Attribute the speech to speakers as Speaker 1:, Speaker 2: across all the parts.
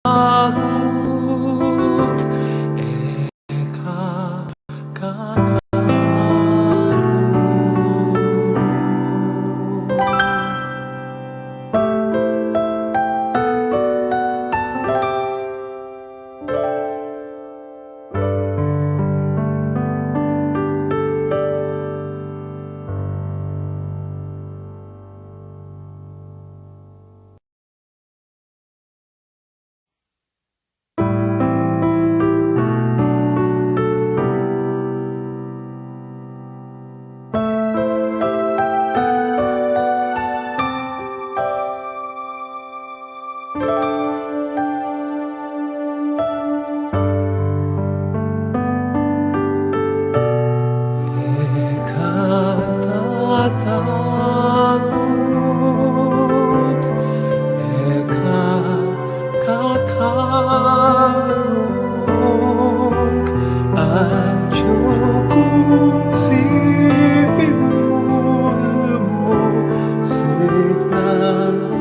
Speaker 1: takut, eka kataru. Takut, eka kakarung, anjukuk si bimulmu sinangmu.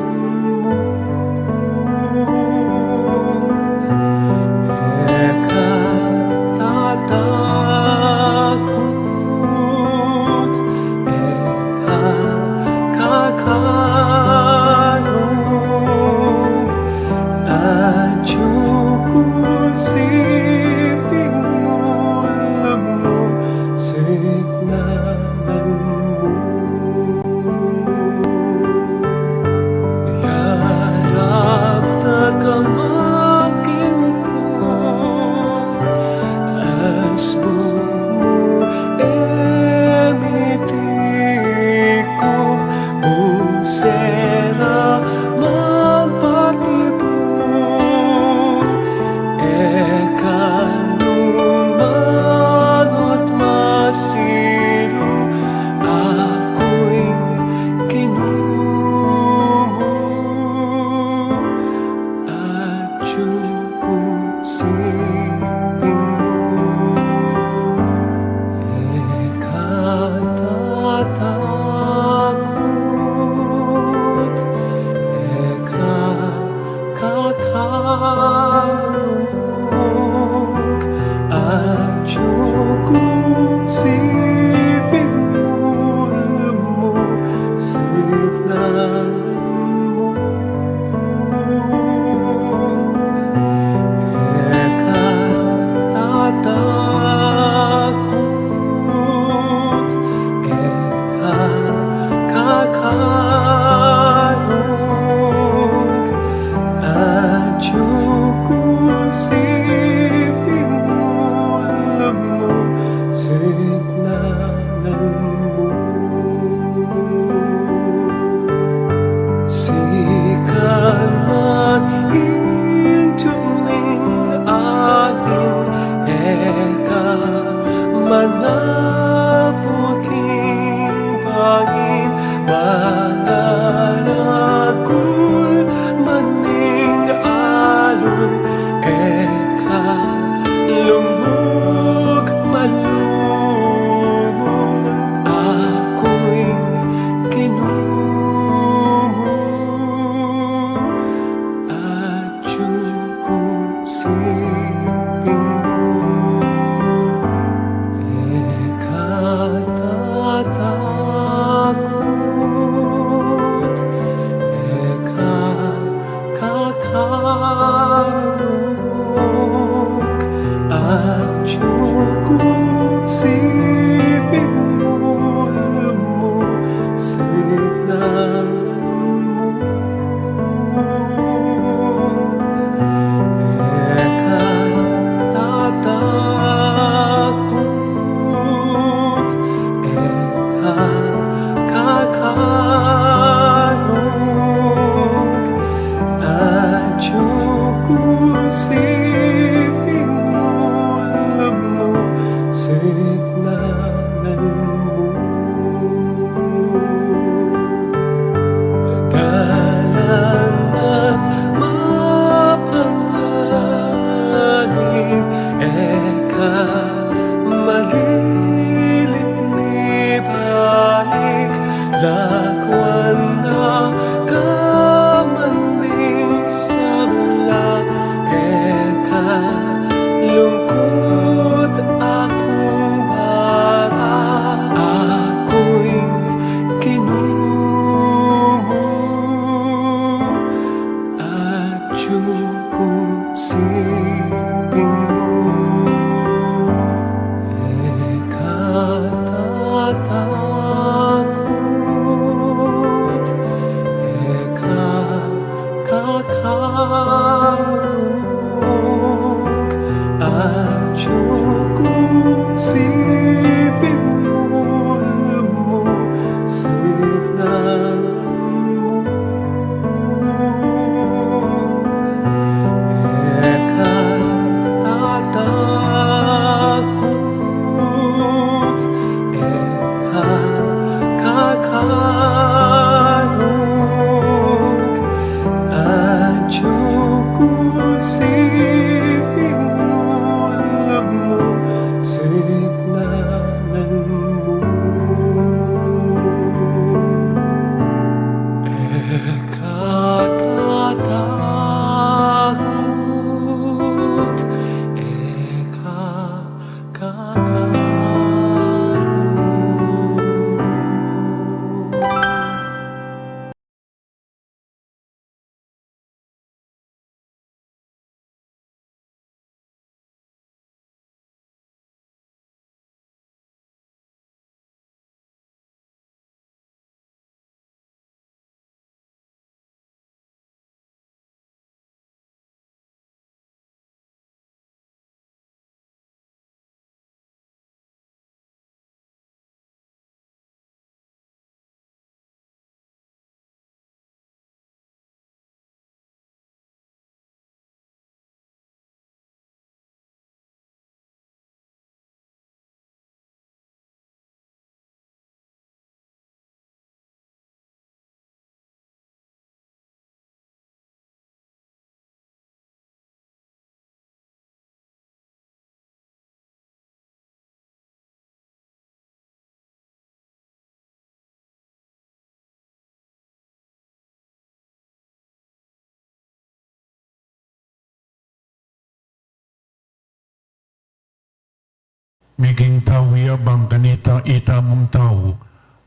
Speaker 2: Miging tawiya bang kanita ita mong tao,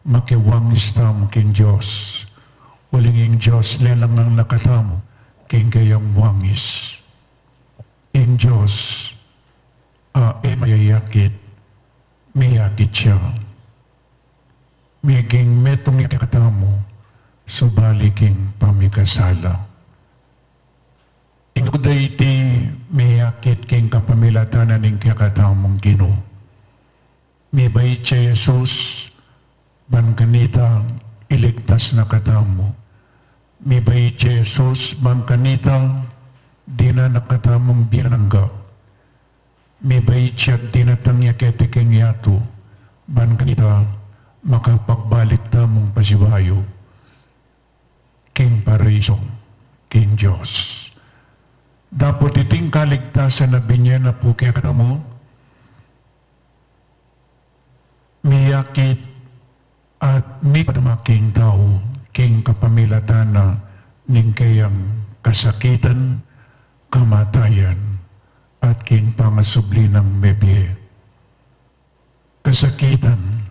Speaker 2: makiwangis tamo king Diyos. Ulinging Diyos lelang ang nakatamo, king kayang wangis. Ing Diyos, mayayakit, miyakit siya. Miging metong ikatamo, subaliking pamikasala. Ikuday iti miyakit king kapamilatanan ning kakatamong Ginoo. Mibay siya Jesus, ban kanita iligtas na katamo. Mibay siya Jesus, ban kanita di na nakatamong binangga. Mibay siya dinatangya ketiking yato, ban kanita makapagbalik tamong pasibayo. King Paraiso, King Diyos. Dapat iting kaligtasan na binya na po kaya katamo, miyakit at may padamaking tao, king kapamilatan na ning kayang kasakitan, kamatayan, at king pangasubli ng mebye. Kasakitan,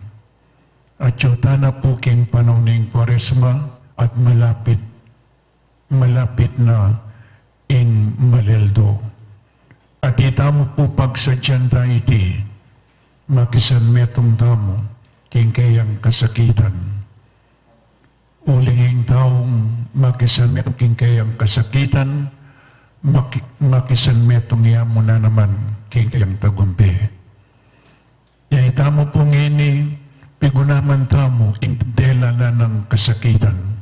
Speaker 2: at yuta na po king panong ning Kwaresma at malapit na ing maleldo. At itamo po pagsadyan tayo iti, makisan metong tamo, king kayang kasakitan. Ulinging taong makisan metong king kayang kasakitan, makisan metong yamo na naman, king kayang tagumpi. Yan itamo pong ini, pigunaman tamo, ing dela na ng kasakitan.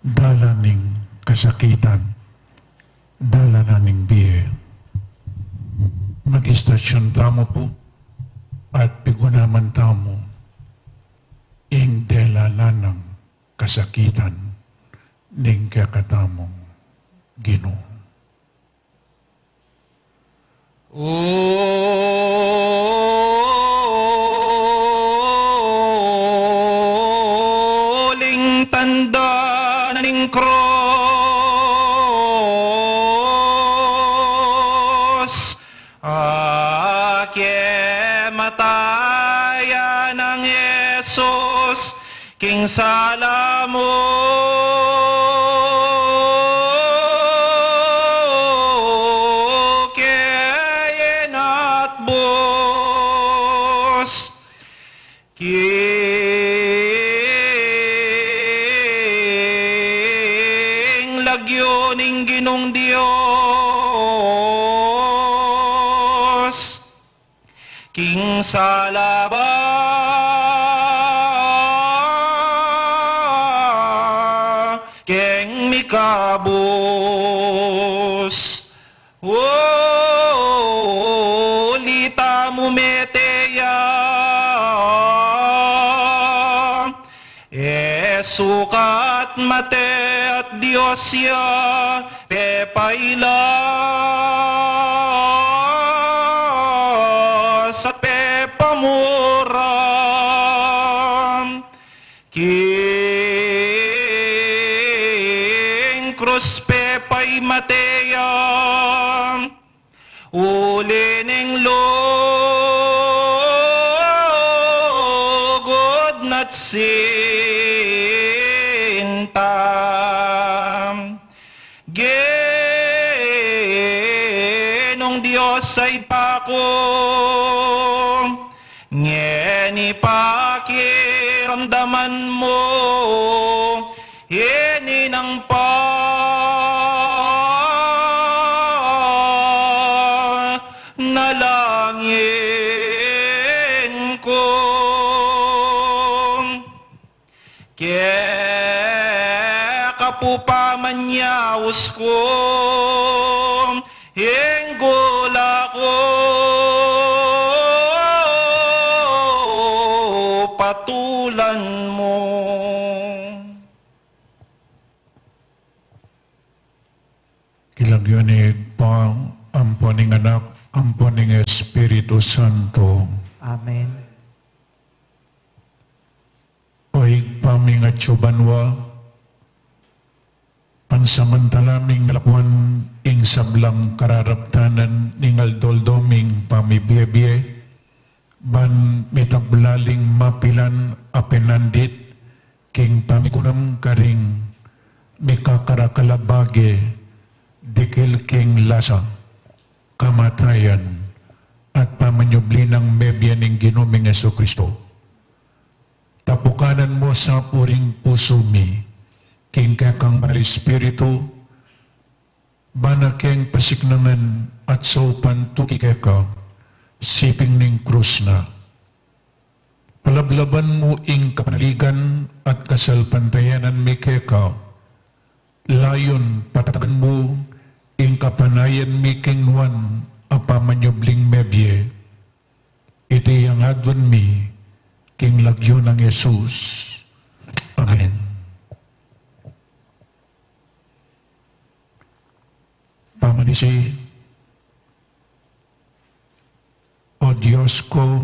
Speaker 2: Dala ning kasakitan, dala na ning biye. Mag-istasyon tamo po, at pigunaman tamo, ing dela na ng kasakitan, ning kakatamong Ginoo.
Speaker 3: Uling tanda na ning cross, matayan ng Jesus, king sala mo. Kayen at bos, king lagyo ning Ginong Dios, king salaba, king mikabos. Lita mo meteya, sukat mate at Diyos ya, pepailas at pepamuram. King krus pepay mateya, ulining lugod na't sintam. Genong Diyos ay pako, ngeni pakiramdaman mo, yeni ng nalangin ko. Kaya kapupamanyaws ko, hinggula ko, patulan mo.
Speaker 2: Kilagyan ni Pang, amponing anak, amponing Espiritu Santo.
Speaker 4: Amen.
Speaker 2: Oig pamingat subanwa, pansamantalaming lapuan ing sablang kararaptanan ning aldoldoming pamibiyebye, ban mitaglaling mapilan apenandit king pamikunam karing mikakarakalabage dikil king lasa kamatayan at pamanyubli ng mebya ng Ginuming Jesucristo. Tapukanan mo sa puring puso mi, king kakang Espiritu, bana keng pasiknangan at saupan tuki keka, siping ning krus na. Palablaban mo ing kapanaligan at kasalpantayanan mi keka, layon patatagan mo ing kapanayan mi kingwan apamanyobling mebye, iti ang adwan mi, king lagyo ng Jesus. Amen. Pamanisi, O Diyos ko,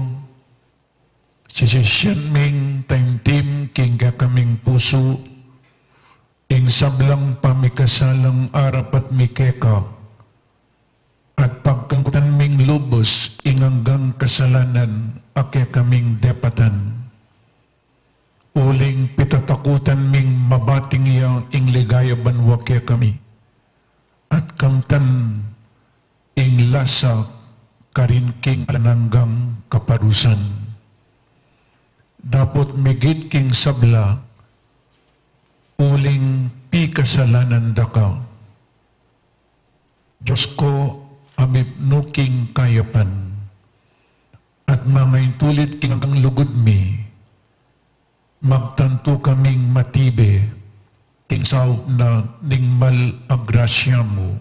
Speaker 2: sisisyan ming taimtim king kakaming puso, ing sablang pamikasalang arap at mikeka, at pagkangkutan ming lubos inganggang kasalanan ake kaming depatan. Uling pitatakutan ming mabating iyang ingligaya banwa ke kami. At kamtan ing lasa karinking ananggang kaparusan. Dapot migit king sabla, uling pikasalanan dakaw. Diyos ko, amip nuking kayapan, at mga tulid kingang lugod mi, magtanto kaming matibe, king saw na ningmal agrasya mo,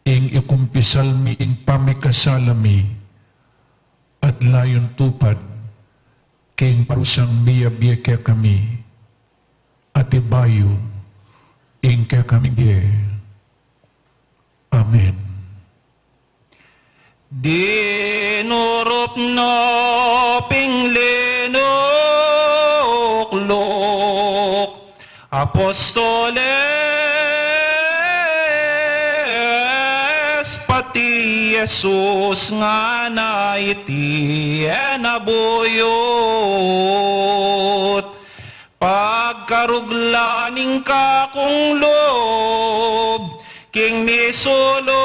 Speaker 2: ing ikumpisal mi ing pamikasalami, at layon tupad, king parusang miyabiya kaya kami, at ibayo, ing kaya kami biye. Amen.
Speaker 3: Dinurup no pinglinok-lok Apostoles pati Jesus nga na iti nabuyot pagkaruglaning kakong lob king misulot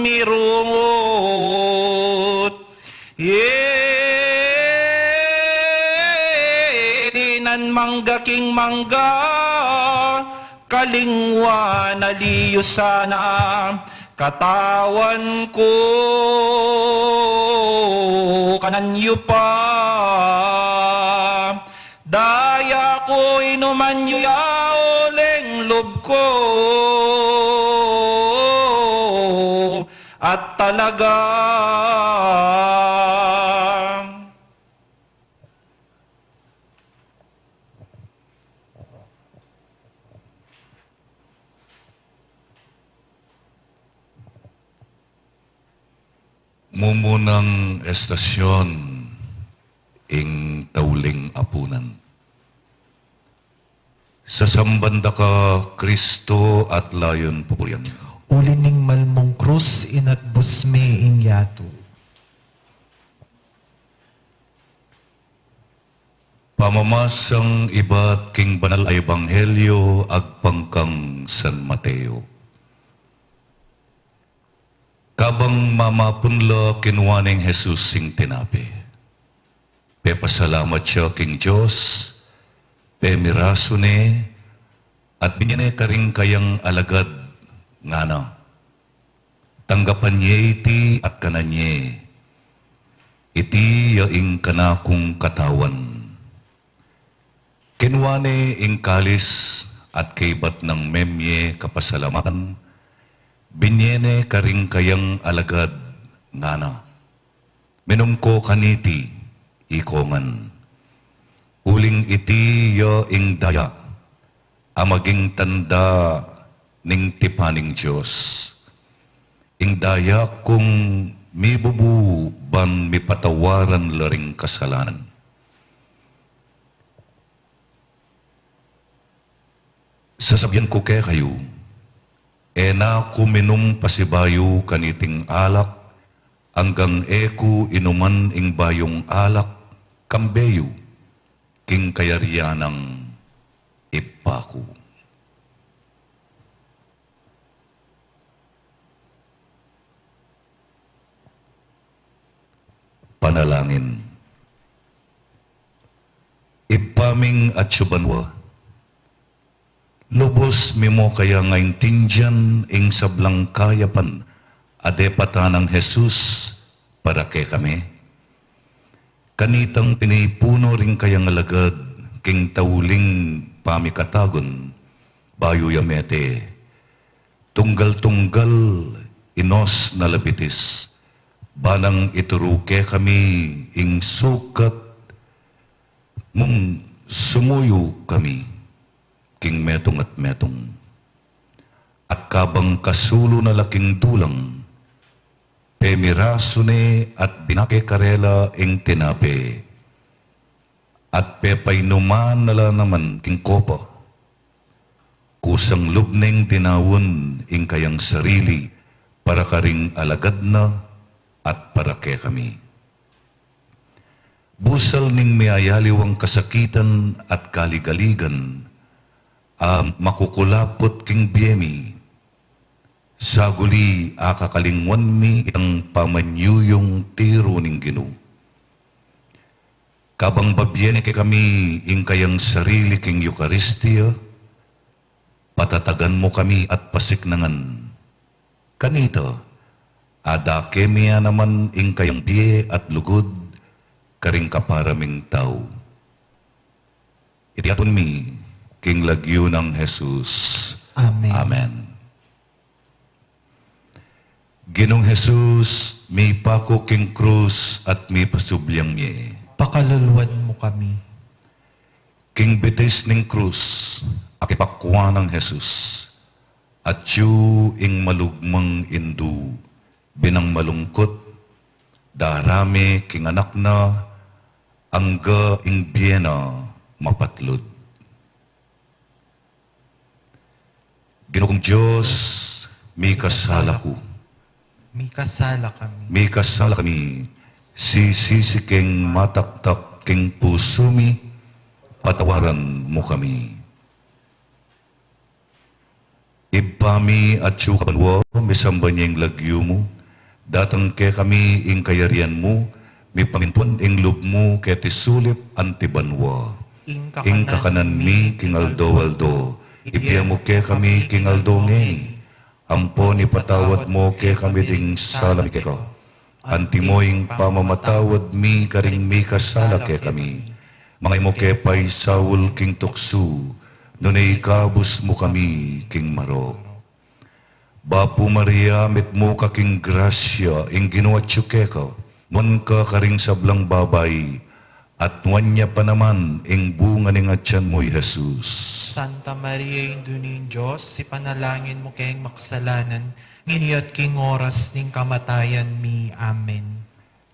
Speaker 3: mirungot dinan mangga king mangga kalingwa naliyo sana katawan ko kananyo pa daya ko inuman yu yaoleng lob ko at talaga
Speaker 4: mumunang estasyon ing tauling apunan. Sasambanda ka Kristo at layon pupurian.
Speaker 1: Ulining malmong krus inat busme ing yato.
Speaker 4: Pamamasang iba't king banal ay ebanghelyo agpangkang San Mateo. Kabang mamapunla kinwaning Jesus sing tinapi. Pepasalamat siya king Diyos, pemiraso ni, at binyan karing kayang alagad ngana. Tanggapan niya iti at kananye, iti yaing kanakong katawan. Kinwane ing kalis at kaibat ng memye kapasalamatan, binyene karing kayang alagad ngana. Minumko kaniti ikongan. Uling iti yaing daya, amaging tanda ning tipaning Diyos. Ing daya kung mibubu ban mipatawaran laring kasalanan. Sasabihan ko kaya kayo, Ena kuminum pasibayo kaniting alak, hanggang eku inuman ing bayong alak, kambeyo, king kayarianang ipaku. Panalangin. Ipaming at syubanwa, lubos mimo kaya ngayon tindiyan ing sablang kayapan, adepata ng Jesus para kay kami. Kanitang pinipuno rin kayang alagad, king tauling pamikatagon, bayo yamete, tunggal-tunggal inos na labitis, banang ituruke kami ing sukat, mong sumuyo kami, king metong at metong. At kabang kasulo na laking dulang, pemirasune at binake karela ing tinape, at pepay numan nala naman king kopa, kusang lubneng tinawon ing kayang sarili, para karing alagad na at para kay kami. Busal ning mayayaliw ang kasakitan at kaligaligan, makukulapot king biyemi, saguli akakalingwan mi itang pamanyuyong tiro ning Ginoo. Kabang babyen kay kami ing kayang sarili king Eucharistia, patatagan mo kami at pasiknangan. Kanito, ada kemia naman ing kayang biye at lugod, karing kaparaming tao. Itiapon mi, king lagyo ng Jesus.
Speaker 1: Amen.
Speaker 4: Amen. Ginong Jesus, may pako king krus at may pasubyang niye.
Speaker 1: Pakaluluwan mo kami.
Speaker 4: King bitis ning krus, akipakwa ng Jesus, at yu ing malugmang indu, binang malungkot, darami king anak na, angga ing biyena mapatlod. Ginugong Diyos, may kasala ko.
Speaker 1: May kasala kami.
Speaker 4: May kasala kami, sisisi king mataktak king puso mi, patawaran mo kami. Ipami at yu kabanwa, misamba niyang lagyo mo, datang ke kami ing kayarian mo, may pamintuan ing loob mo, kaya tisulip antibanwa. Ing kakanan mi, king aldo-aldo, ibiya mo ke kami, king aldo ngeng, ampon ipatawad mo ke kami ding salam ke ko. Anti mo ing pamamatawad mi, karing mi kasala ke kami. Mga mo ke pa'y sawul king tuksu, nunay kabus mo kami, king maro. Bapu Maria, mit mo ka king grasya, ing ginawa tsuke ka, mon ka karing sablang babay, at wanya pa naman, ing bunga ning atyan mo'y Jesus.
Speaker 1: Santa Maria, Indunin Diyos, ipanalangin mo kayong makasalanan, nginiyot king oras ning kamatayan mi. Amen.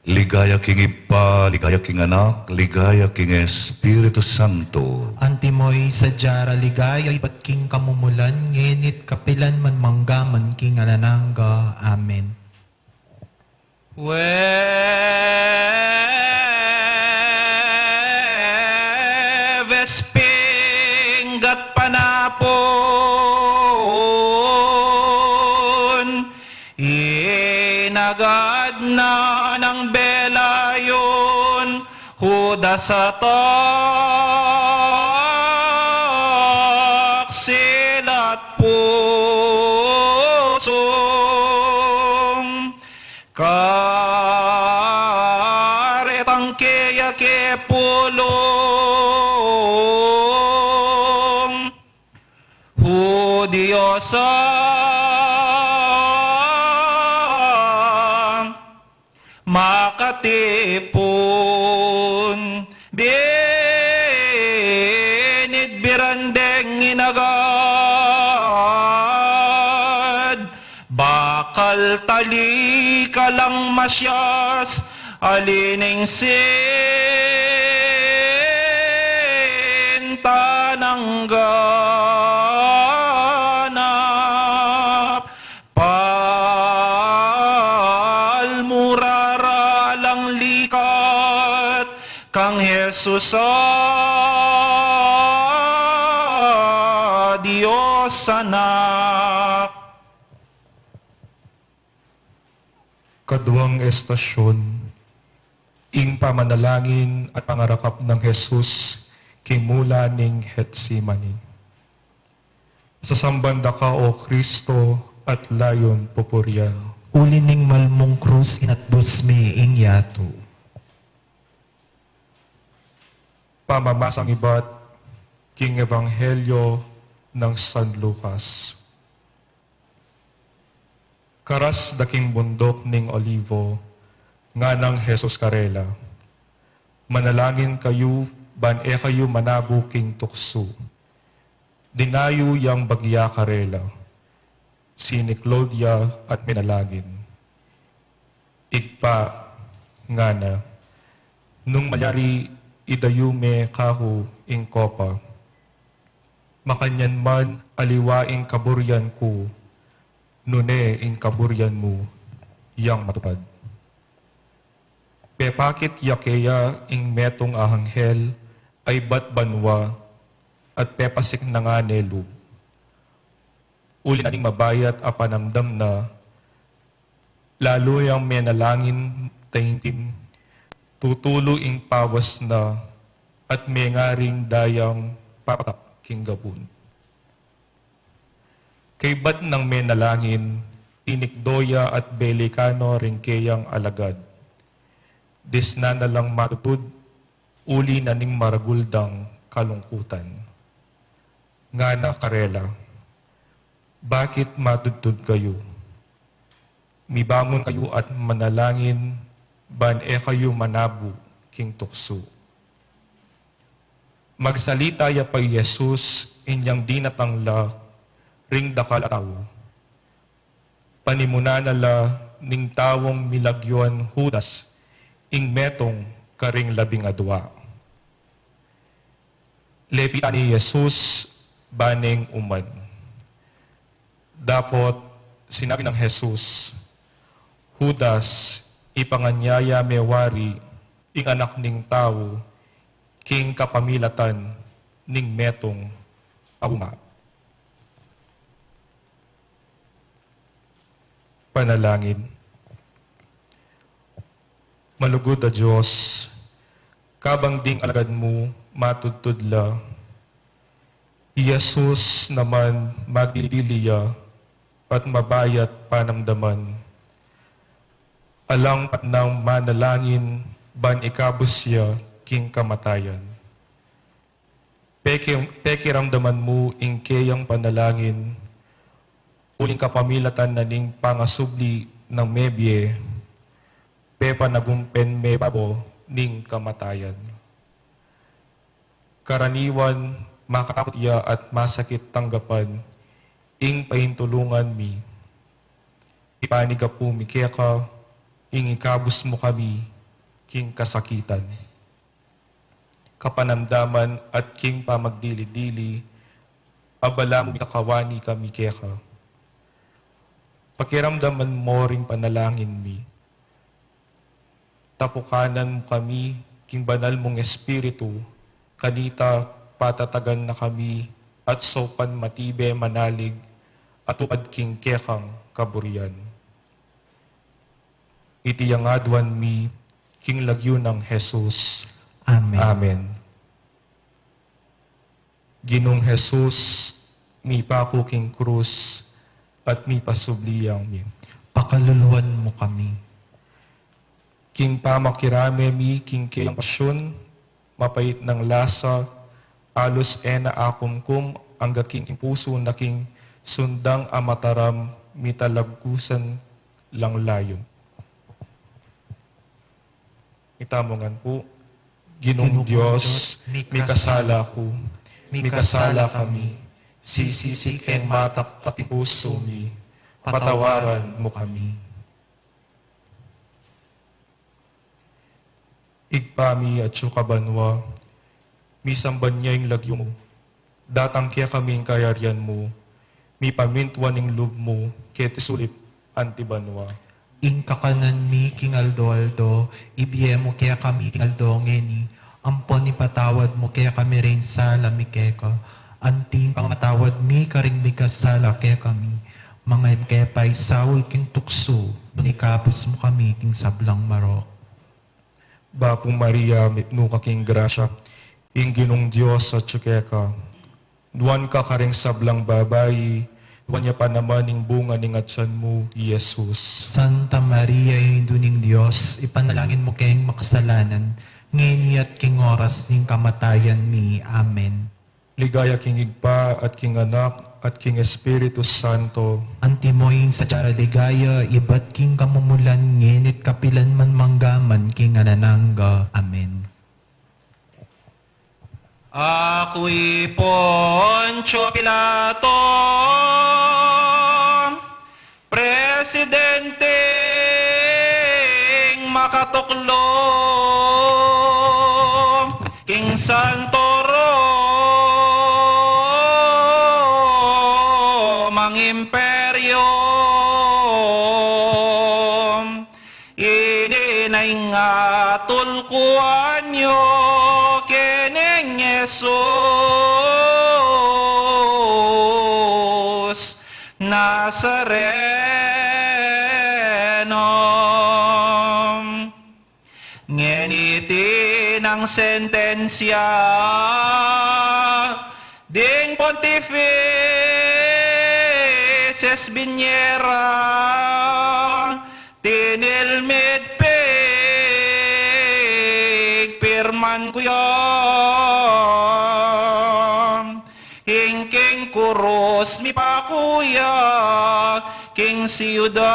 Speaker 4: Ligaya king Ipa, ligaya king Anak, ligaya king Espiritu Santo.
Speaker 1: Antimoy sa jara ligaya, ibat king kamumulan, nginit kapilan man manggaman king alanangga. Amen.
Speaker 3: Vespinggat panapon, inagad na ng belayon, hudas sa taksil at pusong, karetang kaya ke pulong, hudiosa makatipon, binid birandeng inagad, bakal tali ka lang masyas, alining sinta ng ganap, Jesus Diyos anak.
Speaker 5: Kaduang estasyon, ing pamanalangin at pangarakap ng Jesus kimula ning Getsemani. Sa sambanda ka, O Kristo, at layon pupuryan.
Speaker 1: Uli ning malmong krus inatbos mi ing yato.
Speaker 5: Pamamasang iba't king Ebanghelyo ng San Lucas. Karas daking bundok ning Olivo, nga ng Jesus Karela. Manalangin kayo, ban kayo manabu king tukso. Dinayo yang bagya Karela, sini Claudia at pinalagin. Igpa, nga na, nung mayari idayume kahu ing kopa, makanyan man aliwaing kaburyan ko, nune ing kaburyan mo, yang matupad. Pepakit yakeya ing metong ahanghel ay batbanwa at pepasik na nga nelo. Uli na ning mabayat a panamdam na lalo yang menalangin taintim tutulo ing pawas na at may nga ring dayang patak king gabun. Kay bat ng menalangin tinikdoya at belikano ring kayang alagad. Disna na lang matutod uli na ning maraguldang kalungkutan. Nga na Karela, bakit matutod kayo? Mibangon kayo at manalangin, ban kayo manabu king tukso. Magsalita ya pa Jesus, inyang dinatangla, ring dakal ataw. Panimuna nala ning tawong milagyon Judas, ing metong karing labing adwa. Lepi ni Jesus, baning uman. Dapot, sinabi ng Jesus, Judas, ipanganyaya mewari, ing anak ning tao, king kapamilatan, ning metong auma. Panalangin. Malugod a Diyos, kabang ding alagad mo matudtudla, Jesus naman magdiliya at mabayat panamdaman. Alang pat ng manalangin, ban ikabos siya king kamatayan. Peki ramdaman mo ing kayang panalangin, uling kapamilatan na ning pangasubli ng mebye, pepa nagumpen mebabo ning kamatayan. Karaniwan, makatakot ya at masakit tanggapan, ing pahintulungan mi. Ipaniga po mi kaya ka, ing ikabos mo kami, king kasakitan. Kapanamdaman at king pamagdili-dili, abala mo kakawani kami kaya ka. Pakiramdaman mo ring panalangin mi. Tapukanan mo kami, king banal mong espiritu, kanita patatagan na kami, at sopan matibe manalig, at upad king kekang kaburian. Itiyangadwan mi, king lagyo ng Jesus.
Speaker 1: Amen.
Speaker 5: Amen. Ginong Jesus, mi pako king krus, at mi pasubliyang mi.
Speaker 1: Pakaluluan mo kami.
Speaker 5: King pamakirame mi, king kayang pasyon, mapait ng lasa, alos ena akumkum, ang gaking impuso na king sundang amataram, mitalagkusan lang layo. Itamongan po, Ginong Diyos, mikasala ko, mikasala kami, sisisi ken matak pati puso mi, patawaran mo kami. Igpami at sukabanwa, misamban niya yung lagyo mo, datang kaya kaming kayaryan mo, mi pamintwan ng loob mo, ketisulit antibanwa.
Speaker 1: Ing kakanan mi king aldo-aldo, ibiye mo kaya kami king aldo ngeni, Ampon ipatawad mo kaya kami rin sa lamikeka. Anting pangatawad mi karing bigas sala kaya kami. Mga kepay sawul king tukso, unikapos mo kami king sablang marok.
Speaker 5: Bapong Maria, mitno ka king grasya, ing ginong Diyos at tsukeka. Duwan ka karing sablang babayi, duwan niya pa naman ing bunga ning atsan mo, Jesus.
Speaker 1: Santa Maria, Indo ning Diyos, ipanalangin mo kayong makasalanan, ngayon at king oras ning kamatayan mi. Amen.
Speaker 5: Ligaya king igpa at king anak at king Espiritu Santo.
Speaker 1: Antimoyin sa tiyara ligaya, iba't king kamumulan, ngenit kapilan man manggaman, king ananangga. Amen.
Speaker 3: Ako'y Poncio Pilato, presidenteng makatuklo, King Santo Romang Imperyo, ininay nga tulkuan nyo keneng Jesus Nazareno. Ngenitin ang sentensya ding Pontifices Biniera tinilmid pirman ko yan. Hingking kuros mi pakuya king siyudad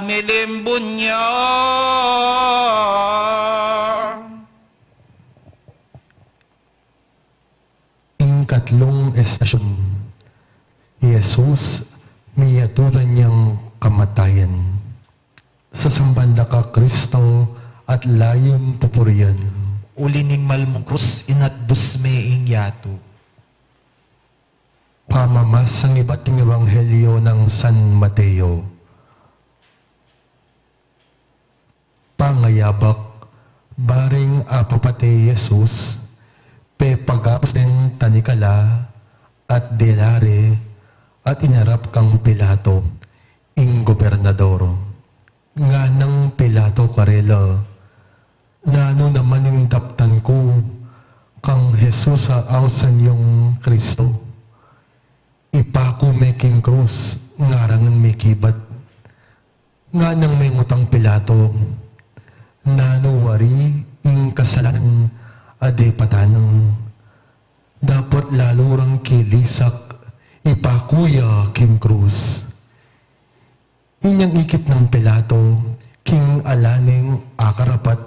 Speaker 3: milimbun niya.
Speaker 6: Ing katlong estasyon, Jesus miyaturan niyang kamatayan. Sa sambanda ka Kristo at layon pupurian.
Speaker 1: Ulining malmong krus inatbus me ing yato.
Speaker 6: Pamamasang iba't ng Ebanghelyo ng San Mateo. Pangayabak, baring apapate Jesus, pe pagapos ng tanikala at delare at inarap kang Pilato, ing gobernador. Nga ng Pilato karela, nano naman yung daptan ko, kang Jesus sa awsan yung Kristo. Ipako meking krus, ngarangan may kibat. Nga nang may ngutang Pilato, nano wari ing kasalanan ade patanang. Dapat lalurang kilisak, ipakuya king krus. Inyang ikit ng Pilato, king alaning akarapat,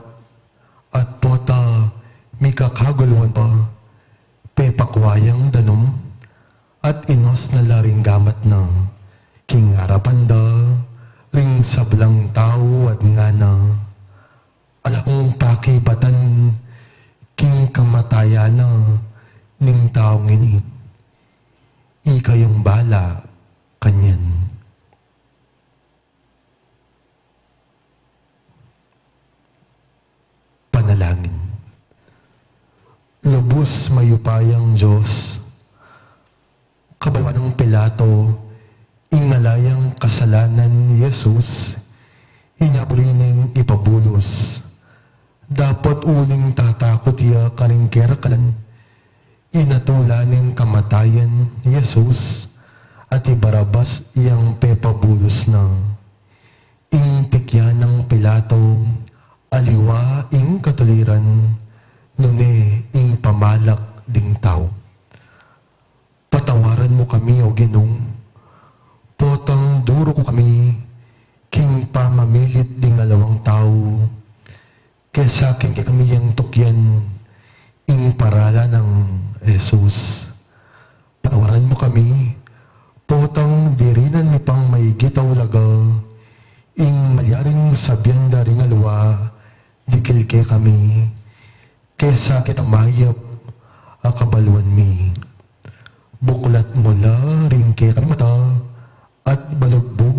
Speaker 6: at tota mikakaguluan pa, pepakwayang danom, at inos na laring gamat ng king arapanda, ring sablang tao at ngana. Alakong pakibatan, king kamatayana, ning taong ini. Ikayong bala, kanyan. Panalangin. Lubos mayupayang Diyos, kabawan ng Pilato, inalayang kasalanan ni Jesus, inyapulining ipabulos. Dapat uling tatakot iya karing kerakalan, inatulaning kamatayan ni Jesus, at ibarabas iyang pepabulos na. Ingtikyan ng Pilato, aliwa ing katuliran, nune ing pamalak ding tao. Patawaran mo kami, O Ginong, potang duro ko kami, king pamamilit ding alawang tao, kesa king kami yang tukyan, ing parala ng Jesus. Patawaran mo kami, potang dirinan mi pang may gitaw laga, ing malyaring sabyan daring alwa, dikil ke kami, kesa kitang mayap, akabalwan mi. Buklat mula rin ke kami mata, at balugbog,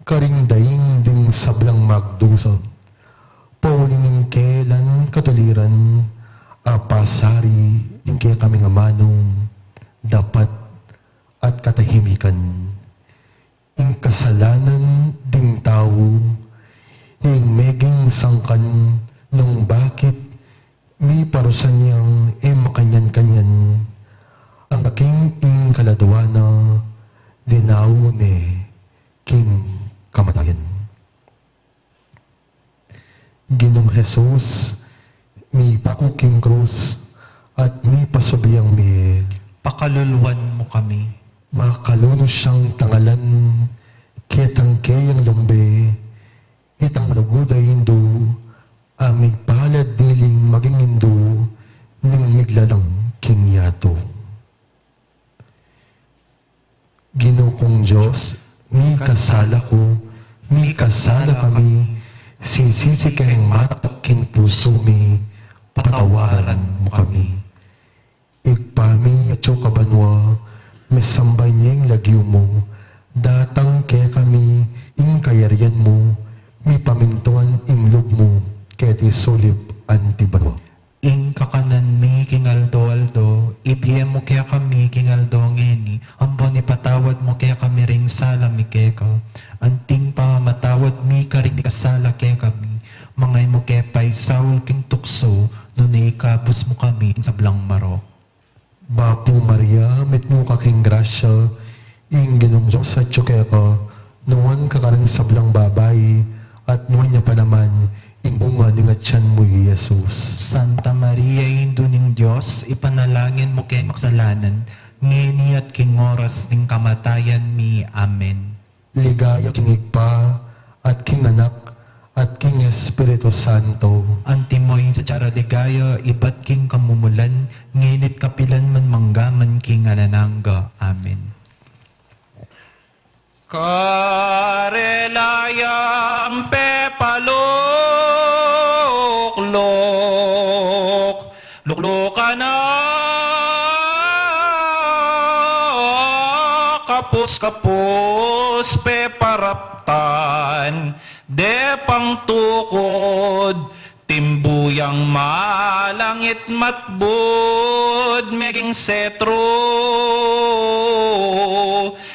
Speaker 6: karing daing ding sablang magdusa, pauling kailan katuliran, apasari, ingke kami nga manong, dapat at katahimikan. Ing kasalanan ding tao, ing meging sangkan, nung bakit may parusan niyang makanyan-kanyan, ang aking ing kaladuana, dinaw ni king kamatayan. Ginong Jesus, mi pakuking krus, at mi pasubiyang mi,
Speaker 1: Pakaluluwan mo kami.
Speaker 6: makalunos siyang tangalan, kitang kayang lumbe, itang luguday hindu, amig palad diling maging hindu, ning miglalang king yato. Ginoo kong Diyos, mi kasala ko, mi kasala kami, sisisi kayong mataking puso mi, patawaran mo kami. Igpami at kabanwa, misambay niyang lagyo mo, datang kaya kami, ing kayarian mo, mi pamintuan ing loob mo, kaya ti solip antibanwa.
Speaker 1: Ing kakanan mi kingaldo-aldo, ibiyem mo kaya kami kingaldo ngeni, ambo ni patawad mo kaya kami ring sala mi keka, anting pangamatawad mi karing kasala kaya kami, mangay mo kaya pa'y saul king tukso, nunay ikabos mo kami sa blang maro.
Speaker 6: Bapo Maria, met mo kaking grasya, ing ginong Diyos at kaya ka, nuwan ka karing sablang babay, at nuwan niya pa naman, ing bunga ning atyan mo, Jesus.
Speaker 1: Santa Maria, Indo ning Diyos, ipanalangin mo kay maksalanan, ngeni at king oras ning kamatayan mi. Amen.
Speaker 6: Ligaya king igpa, at king anak, at king Espiritu Santo.
Speaker 1: Antimoy sa tsara de gaya, ibat king kamumulan, nginit kapilan man manggaman king ananangga. Amen.
Speaker 3: Karelayang pepaluklok, lukluka na kapus-kapus peparaptan, de pangtukod, timbuyang malangit matbud, meging setro,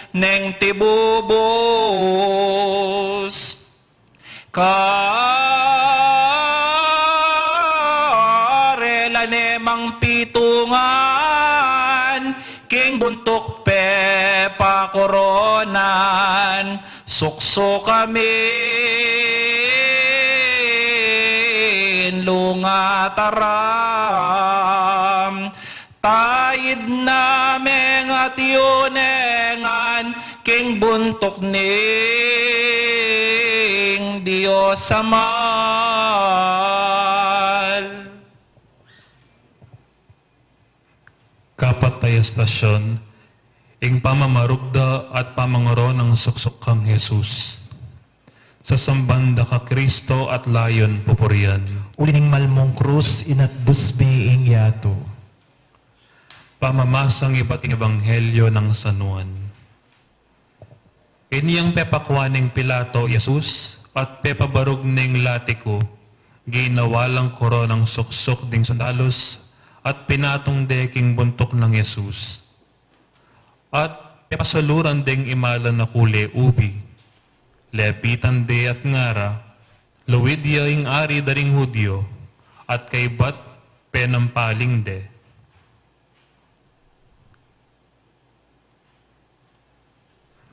Speaker 3: neng tibubos. Karela nemang pitungan, king buntok pepa koronan, sukso kami lungataram, tayid nameng at yunengan, king buntok ning Diyos amal.
Speaker 5: Kapat tayo estasyon, ing pamamarugda at pamangoro ng suksok kang Jesus. Sa sambanda ka Kristo at layon pupurian.
Speaker 1: Ulining malmong krus, inatbusbe ing yato.
Speaker 5: Pamamasang iba't ebanghelyo ng sanuan. Inyang pepakwaning Pilato, Jesus, at pepabarog ning latiko, ginawalang koronang suksok ding sandalos, at pinatong deking buntok ng Jesus. At pepasaluran ding imalan na kule ubi, lepitan de at ngara, luwidya ing ari daring Hudyo, at kay bat penampaling de.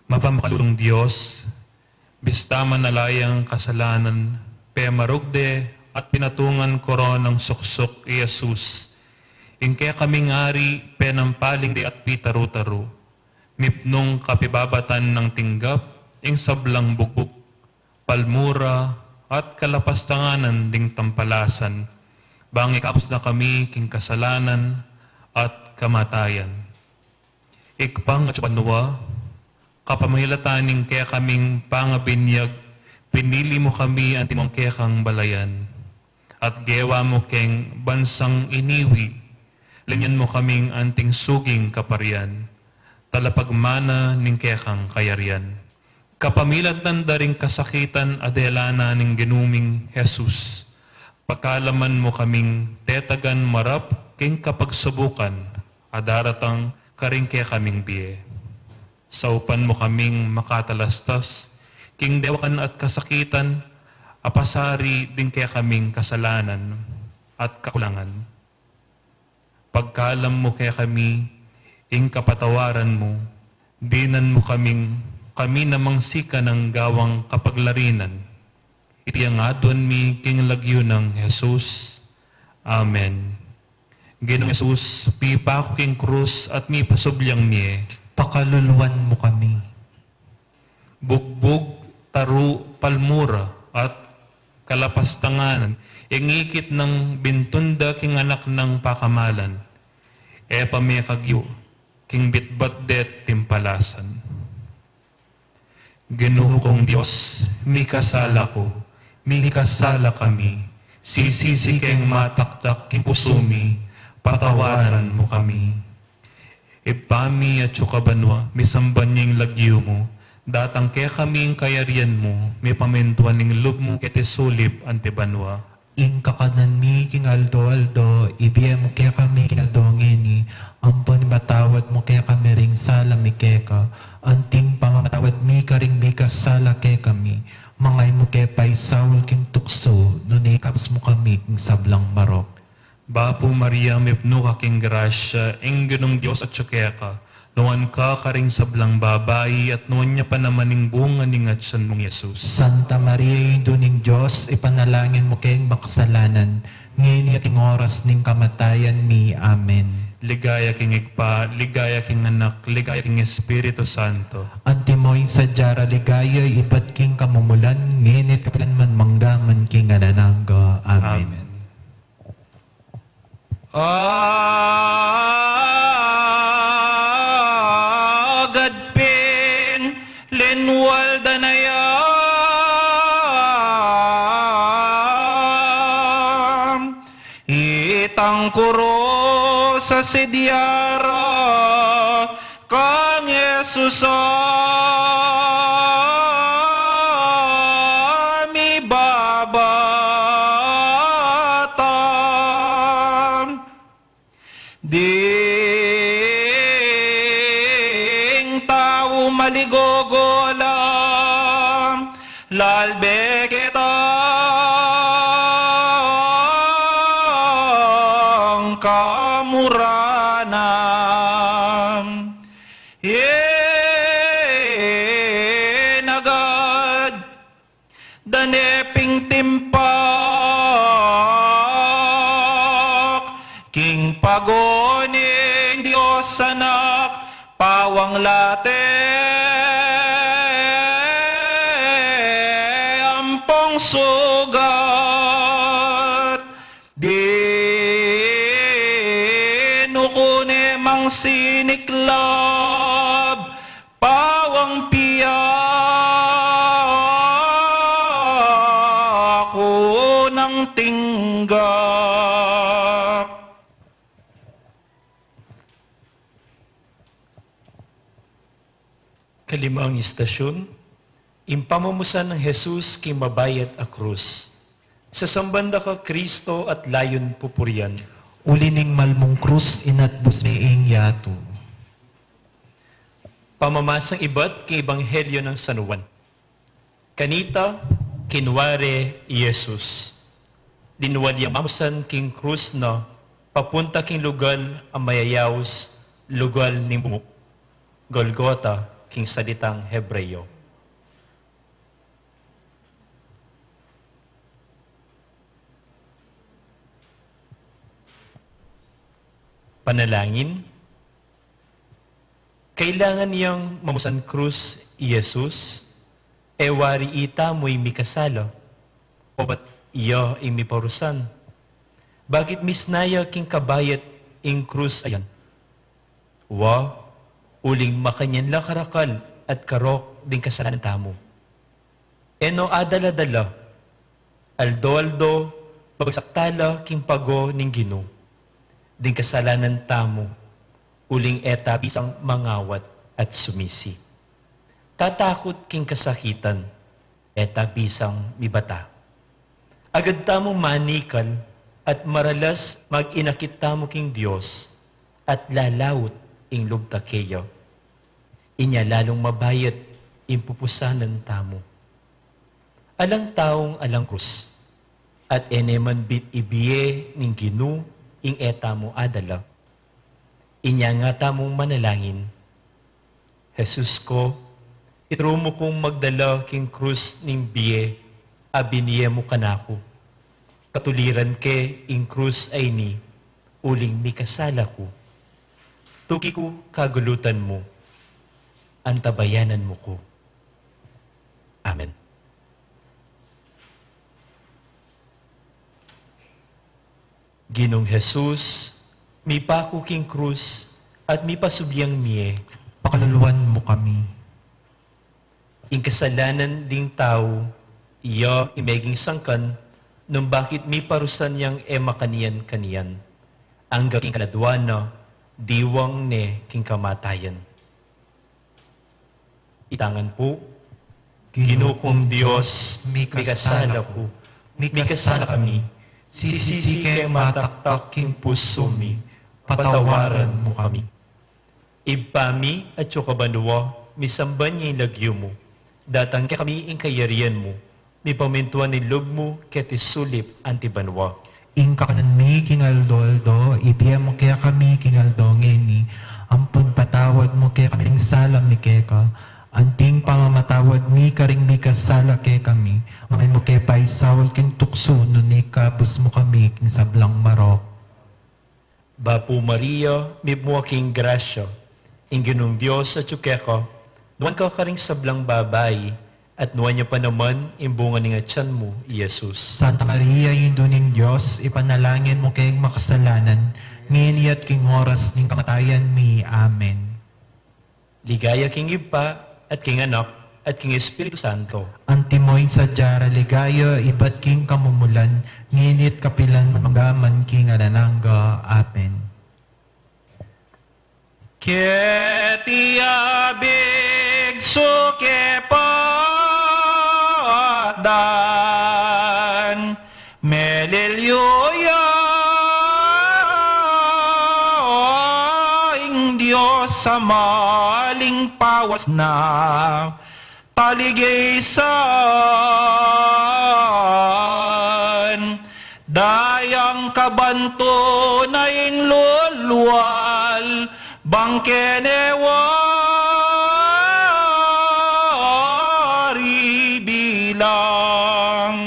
Speaker 5: Mapamakalurong Diyos, bista manalayang kasalanan, pemarugde at pinatungan koronang suksok i Jesus. Ingkaya kaming ari, penampaling de at pitaru-taru, mipnong kapibabatan ng tinggap, ing sablang bugbog, palmura, at kalapastanganan ding tampalasan, bangi kapos na kami king kasalanan at kamatayan. Ikpang at panwa, kapamilataning kaya kaming pangabinyag, pinili mo kami ang timong kaya kang balayan, at gewa mo keng bansang iniwi, linyan mo kaming anting suging kaparian, talapagmana ning kaya kang kayarian. Kapamilat ng daring kasakitan adelana ning ginuming Jesus, Pagkalaman mo kaming tetagan marap king kapagsubukan, adaratang karing kaya kaming biye. Saupan mo kaming makatalastas, king dewakan at kasakitan, apasari din kaya kaming kasalanan at kakulangan. Pagkalam mo kaya kami, ing kapatawaran mo, dinan mo kami namang sika ng gawang kapaglarinan. Itiyangadon mi king lagyo ng Jesus. Amen. Ginoong Jesus, pipa ko king krus at mi pasubyang miye.
Speaker 1: Pakaluluwan mo kami.
Speaker 5: Bugbog, taru, palmura, at kalapastanganan, ingikit ng bintunda king anak ng pakamalan. Epa may kagyo, king bitbat det timpalasan. Ginoo kong Diyos, mi kasala ko, mi kasala kami, sisisi keng mataktak king pusumi, patawaran mo kami. Ipami at sukabanwa, misambanyeng lagyo mo, datang kaya kaming kayarian mo, may pamentuan ng loob mo kete sulip antibanwa.
Speaker 1: Ing kakanan mi king aldo, ibiya mo kaya kami king aldongeni, ampon matawad mo kaya kami ring sala mi keka, anting pangatawad mi karing mi kasala kaya kami, mangay mo kaya paisawal king tukso, nunikaps mo kami king sablang marok.
Speaker 5: Bapo Maria, mipno ka king grasya, ing ginong Diyos at syakeka, nuwan ka karing sablang babae, at nuwan niya pa naman ning bunga ning atsan mong Yesus.
Speaker 1: Santa Maria, Induning Diyos, ipanalangin mo kayong makasalanan, ngayon yaking oras ning kamatayan mi. Amen.
Speaker 5: Ligaya king igpa, ligaya king anak, ligaya king Espiritu Santo.
Speaker 1: Antimoy sa jara ligaya, ibat king kamumulan, nginit kapilan man manggaman king ananangga. Amen.
Speaker 3: Agadpin, linwal danayam, itang kuro sa sidyara, kang Jesus mi babatam. Ding tao maligogolam, lalbe kitang kamuranam. Nagad, daneping timpak, king pagoning Diyos anak, pawang late, ampong sugat, dinukune mang siniklab, pawang piyak, unang tinggak.
Speaker 7: Kalimang istasyon, impamumusan ng Jesus kay mabayat a krus. Sa sambanda ka Kristo at layon pupurian.
Speaker 1: Ulining malmong krus inatbus niing yato.
Speaker 7: Pamamasang iba't kay Ebanghelyo ng San Juan. Kanita, kinware Jesus. Dinwalya mamusan king krus na papunta king lugal ang mayayaws, lugal ni bumuk. Golgota, king salitang Hebreyo. Panalangin. Kailangan niyang mamusan krus Jesus, ewari ita mo'y mikasalo, o ba't iyo ing miparusan? Bakit misnaya king kabayat ing krus ayan? Uling makanyan la karakal at karok din kasalanan tamo. Eno adala-dala, aldo-aldo, pagsaktala king pago ning Ginoo, din kasalanan tamo, uling eta bisang mangawat at sumisi. Tatakot king kasakitan, eta bisang mibata. agad tamong manikan at maralas mag-inakit tamo king Diyos at lalawot ing lubta kayo. Inya lalong mabayat impupusanan tamo. Alang taong alang krus at eneman bit ibiye ning Ginu ing etamo adala. Inya nga tamong manalangin. Jesus ko, ituro mo kong magdala king krus ning biye, abiniye mo kanako. Katuliran ke ing krus ay ni, uling mi kasala ko. Tuki ko kagulutan mo, antabayanan mo ko. Amen. Ginong Jesus, mi pako king krus at mi pasubyang miye,
Speaker 1: Pakaluluan mo kami.
Speaker 7: ing kasalanan ding tao, iya imeging sangkan, nung bakit mi parusan yang makaniyan-kaniyan. Ang king kaladwana, diwang ne king kamatayan. Itangan po, Ginukong Diyos, mi kasala ko, mi kasala kami, sisisi kay mataktak king puso mi, patawaran mo kami. Ibpami at yukabanwa, misamban niya yung lagyo mo, datang ka kami ing kayarian mo, mi pamintuan ni log mo, ketisulip antibanwa.
Speaker 1: Ing kakanan mi kinaldoldo, ibiya mo kaya kami kinaldo ngeni, ampun patawad mo kaya kami ing salam ni keka, anting pangamatawad mi karing mi kasala kaya kami, may mo kaya paisawal king tukso, nuni kabus mo kami king sablang marok.
Speaker 7: Bapo Maria, mi muaking grasya, ing Ginong Diyos at yukeko, nuwan ka karing sablang babay, at nuwan niya pa naman imbungan ng atyan mo, Jesus.
Speaker 1: Santa Maria, yindo ning Diyos, ipanalangin mo kayong makasalanan, ngini at king oras ning kamatayan mi. Amen.
Speaker 7: Ligaya king Ipa, at king Anak, at king Espiritu Santo.
Speaker 1: Antimoy sa jara ligaya, ibat king kamumulan, nginit kapilan magaman king arananga. Amen.
Speaker 3: Keti abig suke padan melilyoya ing Diyos sa maling pawas na paligisan dayang kabanto na ing lulual bangkenewari bilang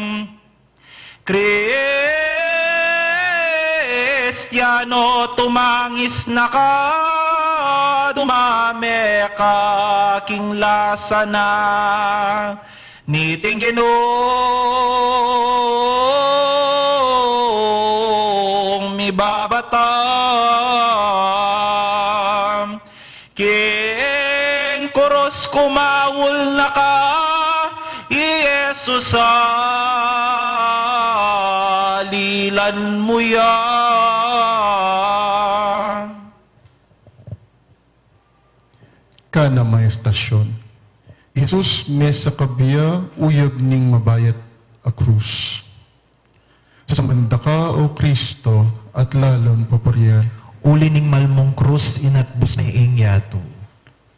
Speaker 3: Kristiyano tumangis na ka, dumame ka king lasa na niting Ginoong mi babatam king kuros kumawul na ka Iyesus alilan mo yan.
Speaker 2: Kana maestasyon. Jesus mesa kabiya uyab ning mabayat a krus. Sasamanda ka o Kristo at lalon paparian.
Speaker 1: Uli ning malmong krus inatbus na ingyato.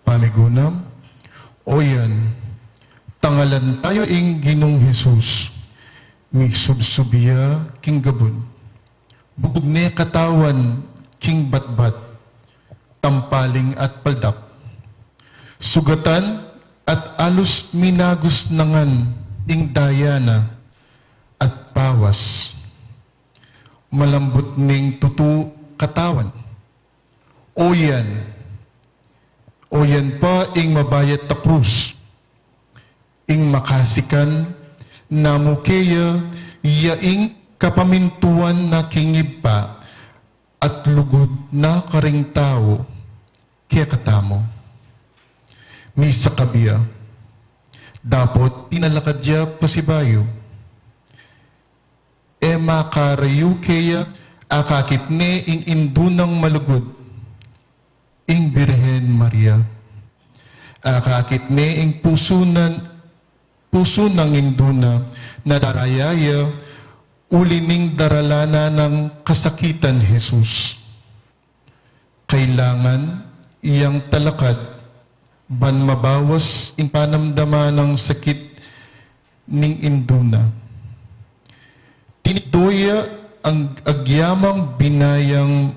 Speaker 2: Pamigunam, o yan, tangalan tayo ing Ginong Jesus, mi subsubiya king gabon, bugog ne katawan king batbat, tampaling at paldak, sugatan at alus minagos nangan ing dayana at pawas, malambot ning tutu katawan, o yan pa ing mabayat ta krus, ing makasikan namukeya yaing kapamintuan na kingib pa at lugod na karing tao kaya katamo. Misa kabiya, dapot pinalakadya pasibayo, e makarayu kaya akakitne ing indunang malugod, ing Birhen Maria, akakitne ing puso ng induna na darayaya ulining daralana ng kasakitan, Jesus. Kailangan iyang talakad, ban mabawas ing panamdama ng sakit ning induna. Tinidoya ang agyamang binayang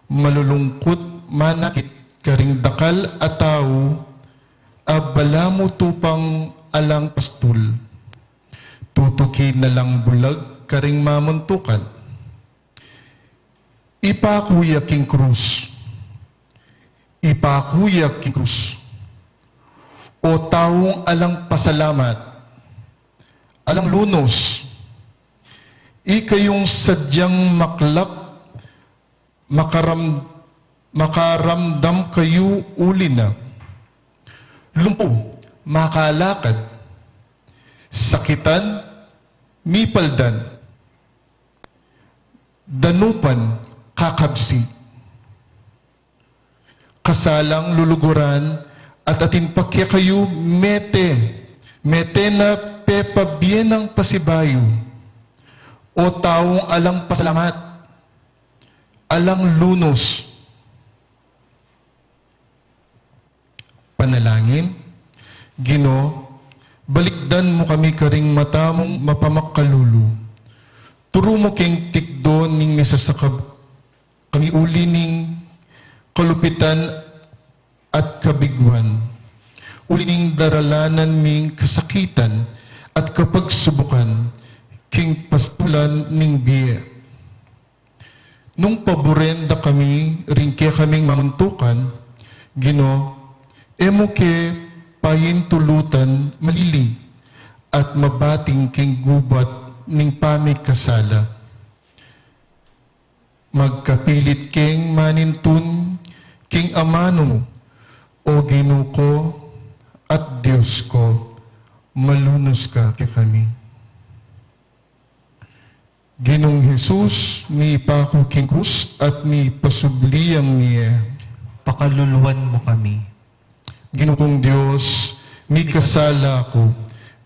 Speaker 2: malulungkot manakit karing dakal at tao, abala mo tupang alang pastul. Tutuki na lang bulag karing mamuntukan. Ipakuya king krus. Ipakuya king krus. O taong alang pasalamat, alang lunos, ikayong sadyang maklak, makaramdam kayo uli na. Lumpo, makalakad, sakitan, mipaldan, danupan, kakabsi, kasalang luluguran, at atin pakya kayo mete na pepabien ng pasibayo, o taong alang pasalamat, alang lunos. Panalangin, Ginoo, balikdan mo kami karing matamong mapamakkalulu. Turo mo keng tikdo ning misasakab kami uli ning kalupitan at kabigwan. Uli ning daralanan ming kasakitan at kapagsubukan king pastulan ning biye. Nung paborenda kami, rin kaya kaming mamuntukan, Ginoo, emo ke pahintulutan malili at mabating king gubat ning pamikasala. Magkapilit king manintun king amano o Ginoo ko at Diyos ko, malunos ka kay kami. Ginong Jesus, mi ipako king krus at mi pasubliyang niya.
Speaker 1: Pakaluluwan mo kami.
Speaker 2: Ginoong Diyos, mi kasala ko,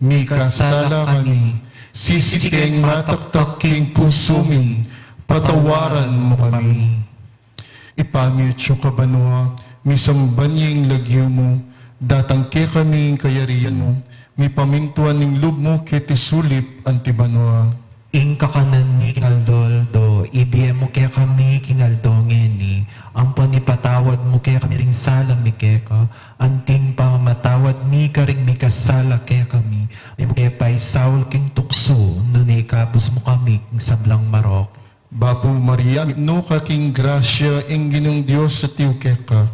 Speaker 2: mi kasala kami, sisikeng mataktak king puso mi, patawaran mo kami. Ipamiyot ka banwa, mi sambanying lagyo mo, datang ke kami kayarian mo, mi pamintuan ning lub mo kiti sulip antibanwa.
Speaker 1: Ing kakanan ni kinaldol do, ibiyem mo kaya kami kinaldo ngeni, ang panipatawad mo kaya kami ring sala mi keka, anting pamatawad mi karing mi kasala kaya kami, may mo kaya pa'y saul king tukso, nunay kapos mo kami king sablang marok.
Speaker 2: Bapo Maria, no ka king grasya ing Ginong Diyos sa tiyo keka,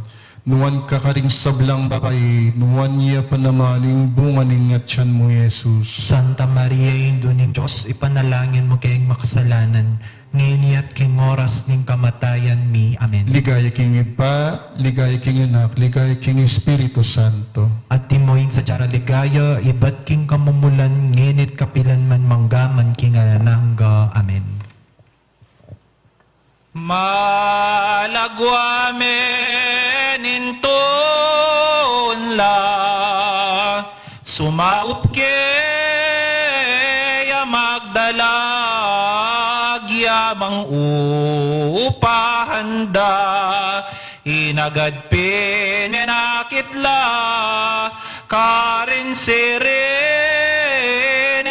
Speaker 2: nuwan ka karing sablang bakay, nuwan niya pa naman yung bunga ning atyan mo, Jesus.
Speaker 1: Santa Maria, Indo ni Diyos, ipanalangin mo kayong makasalanan, ngayon at king oras ning kamatayan mi. Amen.
Speaker 2: Ligaya king Ipa, ligaya king Anak, ligaya king Espiritu Santo.
Speaker 1: At timoyin sa tiyara ligaya, ibat king kamumulan, nginit kapilan man manggaman king anangga. Amen.
Speaker 3: Malagwamen intun la sumaup kaya magdalag yamang upahanda inagad pinenakitla karin sirin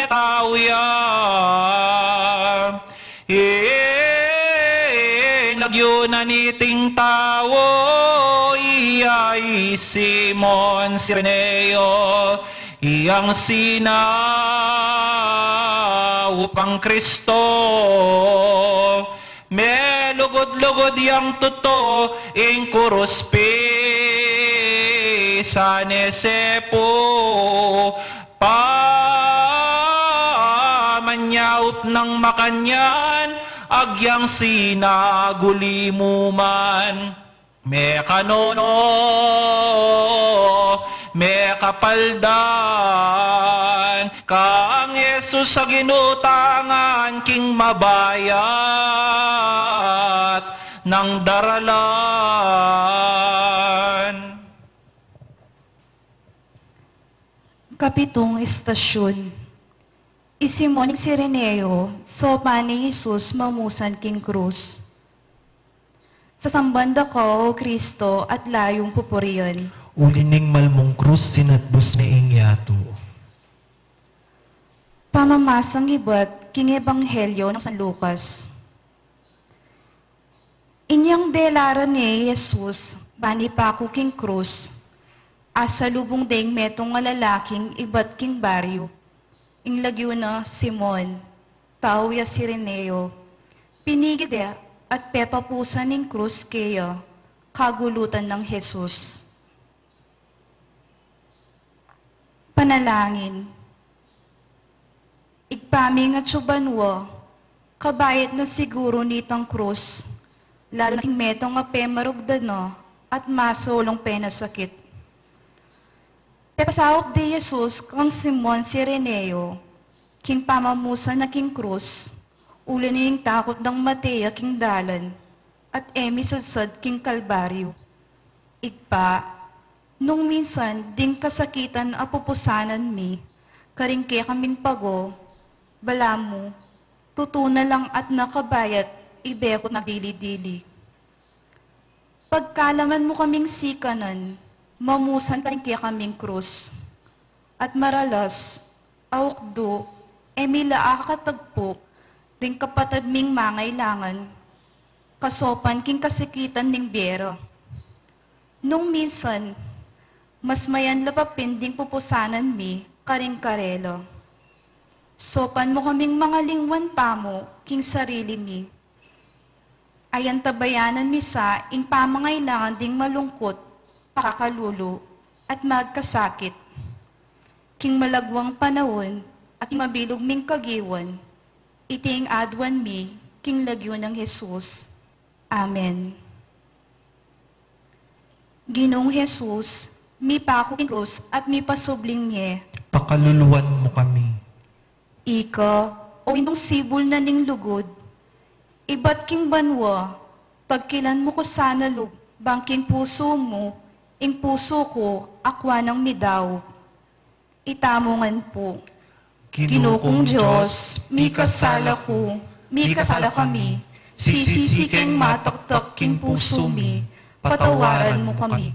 Speaker 3: tauya yun aniting tao, iyay Simon Sireneo, iyang upang Kristo. Me lugod-lugod yang totoo, ing kuruspi sa nesepo, pamanyaup ng makanyan, agyang sinaguli mo man, me kanono, me kapaldan, kaang Yesus sa ginutangan king mabayat ng daralan.
Speaker 8: Kapitong estasyon. Isimon Sireneo, sopa ni Jesus mamusan king krus. Sa sambanda ko, O Kristo, at layong pupuriyon.
Speaker 1: Ulining malmong krus sinatbus ni Ingyato.
Speaker 8: Pamamasang iba't king ebanghelyo ng San Lucas. Inyang delaran ni Jesus, bani pa ako king krus, asa lubong ding metong nga lalaking iba't king baryo. Ing lagyo na Simon, tao ya Sireneo, pinigide at pepapusan ning krus kaya, kagulutan ng Jesus. Panalangin. Igpaming at subanwa, kabayat na siguro nitang krus, lalo ng metong ape marugdano at masolong penasakit. Pepasawak di Jesus kang Simon Sireneo, king pamamusa na king krus, ulan niyang takot ng Matea king dalan, at emi sadsad king Kalbaryo. Igpa, nung minsan ding kasakitan apupusanan mi, karingke kaming pago, bala mo, tutuna lang at nakabayat, ibeko na dili-dili. Pagkalaman mo kaming sikanan, mamusan karingke kaming krus, at maralas, awkdo, emila akatagpo, ring kapatad ming mangailangan, kasopan king kasikitan ning biyera. Nung minsan, mas mayan lapapin ding pupusanan mi, karing karelo. Sopan mo kaming mga lingwan pa mo, king sarili mi. Ayan tabayanan mi sa, ing pamangailangan ding malungkot, pakakalulo, at magkasakit. King malagwang panahon, at mabilog ming kagiwan, iting adwan mi, king lagyo ng Jesus. Amen. Ginong Jesus, mi pa ako king krus at mi pasubling niye.
Speaker 1: Pakaluluwan mo kami.
Speaker 8: Ika, o indong sibol na ning lugod, iba't king banwa, pagkilan mo ko sana lug, bangking puso mo, ing puso ko, akwa ng midaw. Itamongan po. Ginukong Diyos, mi kasala ko, mi kasala kami, sisisiking mataktak king puso mi, patawaran mo kami.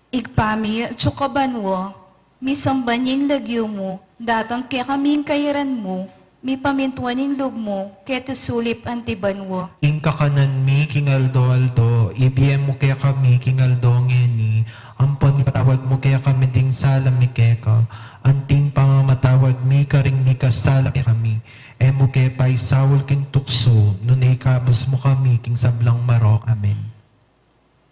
Speaker 8: Igpami at sukabanwa, mi sambanying lagyo mo, datang kaya kaming kayaran mo, mi pamintuaning loob mo, kaya sulip antibanwa.
Speaker 1: Ing kakanan mi king aldo-aldo, ibiyem mo kaya kami king aldo ngeni, ampon patawag mo kaya kami ding salam ni keka, anting pangamatawag mi karing mi kasala kaya kami, emo kaya pa'y sawol king tukso, nunay kabos mo kami king sablang marok. Amen.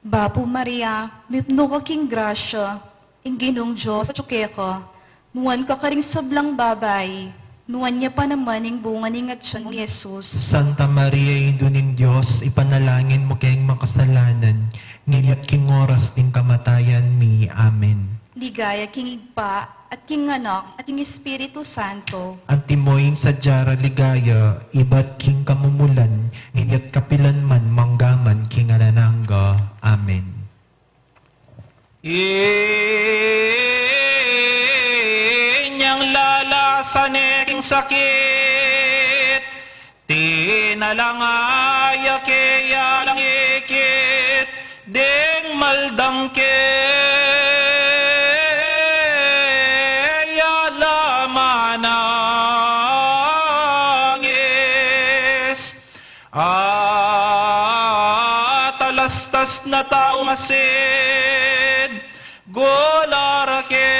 Speaker 8: Bapo Maria, mipno ka king grasya, ing ginong Diyos at ka, nuwan ka karing sablang babay, nuwan niya pa naman ing bunga ning at siya ni Jesus.
Speaker 1: Santa Maria, Indo ning Diyos, ipanalangin mo kayong makasalanan, ngiliat king oras ting kamatayan mi. Amen.
Speaker 8: Ligaya king igpa, at king anak, at king Espiritu Santo.
Speaker 1: Antimoing sadyara ligaya, iba't king kamumulan, ngiliat kapilan man manggaman king ananangga. Amen.
Speaker 3: Inyang lalasan king sakit, tinalangaya kaya lang ikit, ding maldangke, yalamanangis, at alastas na taong asid, golarake,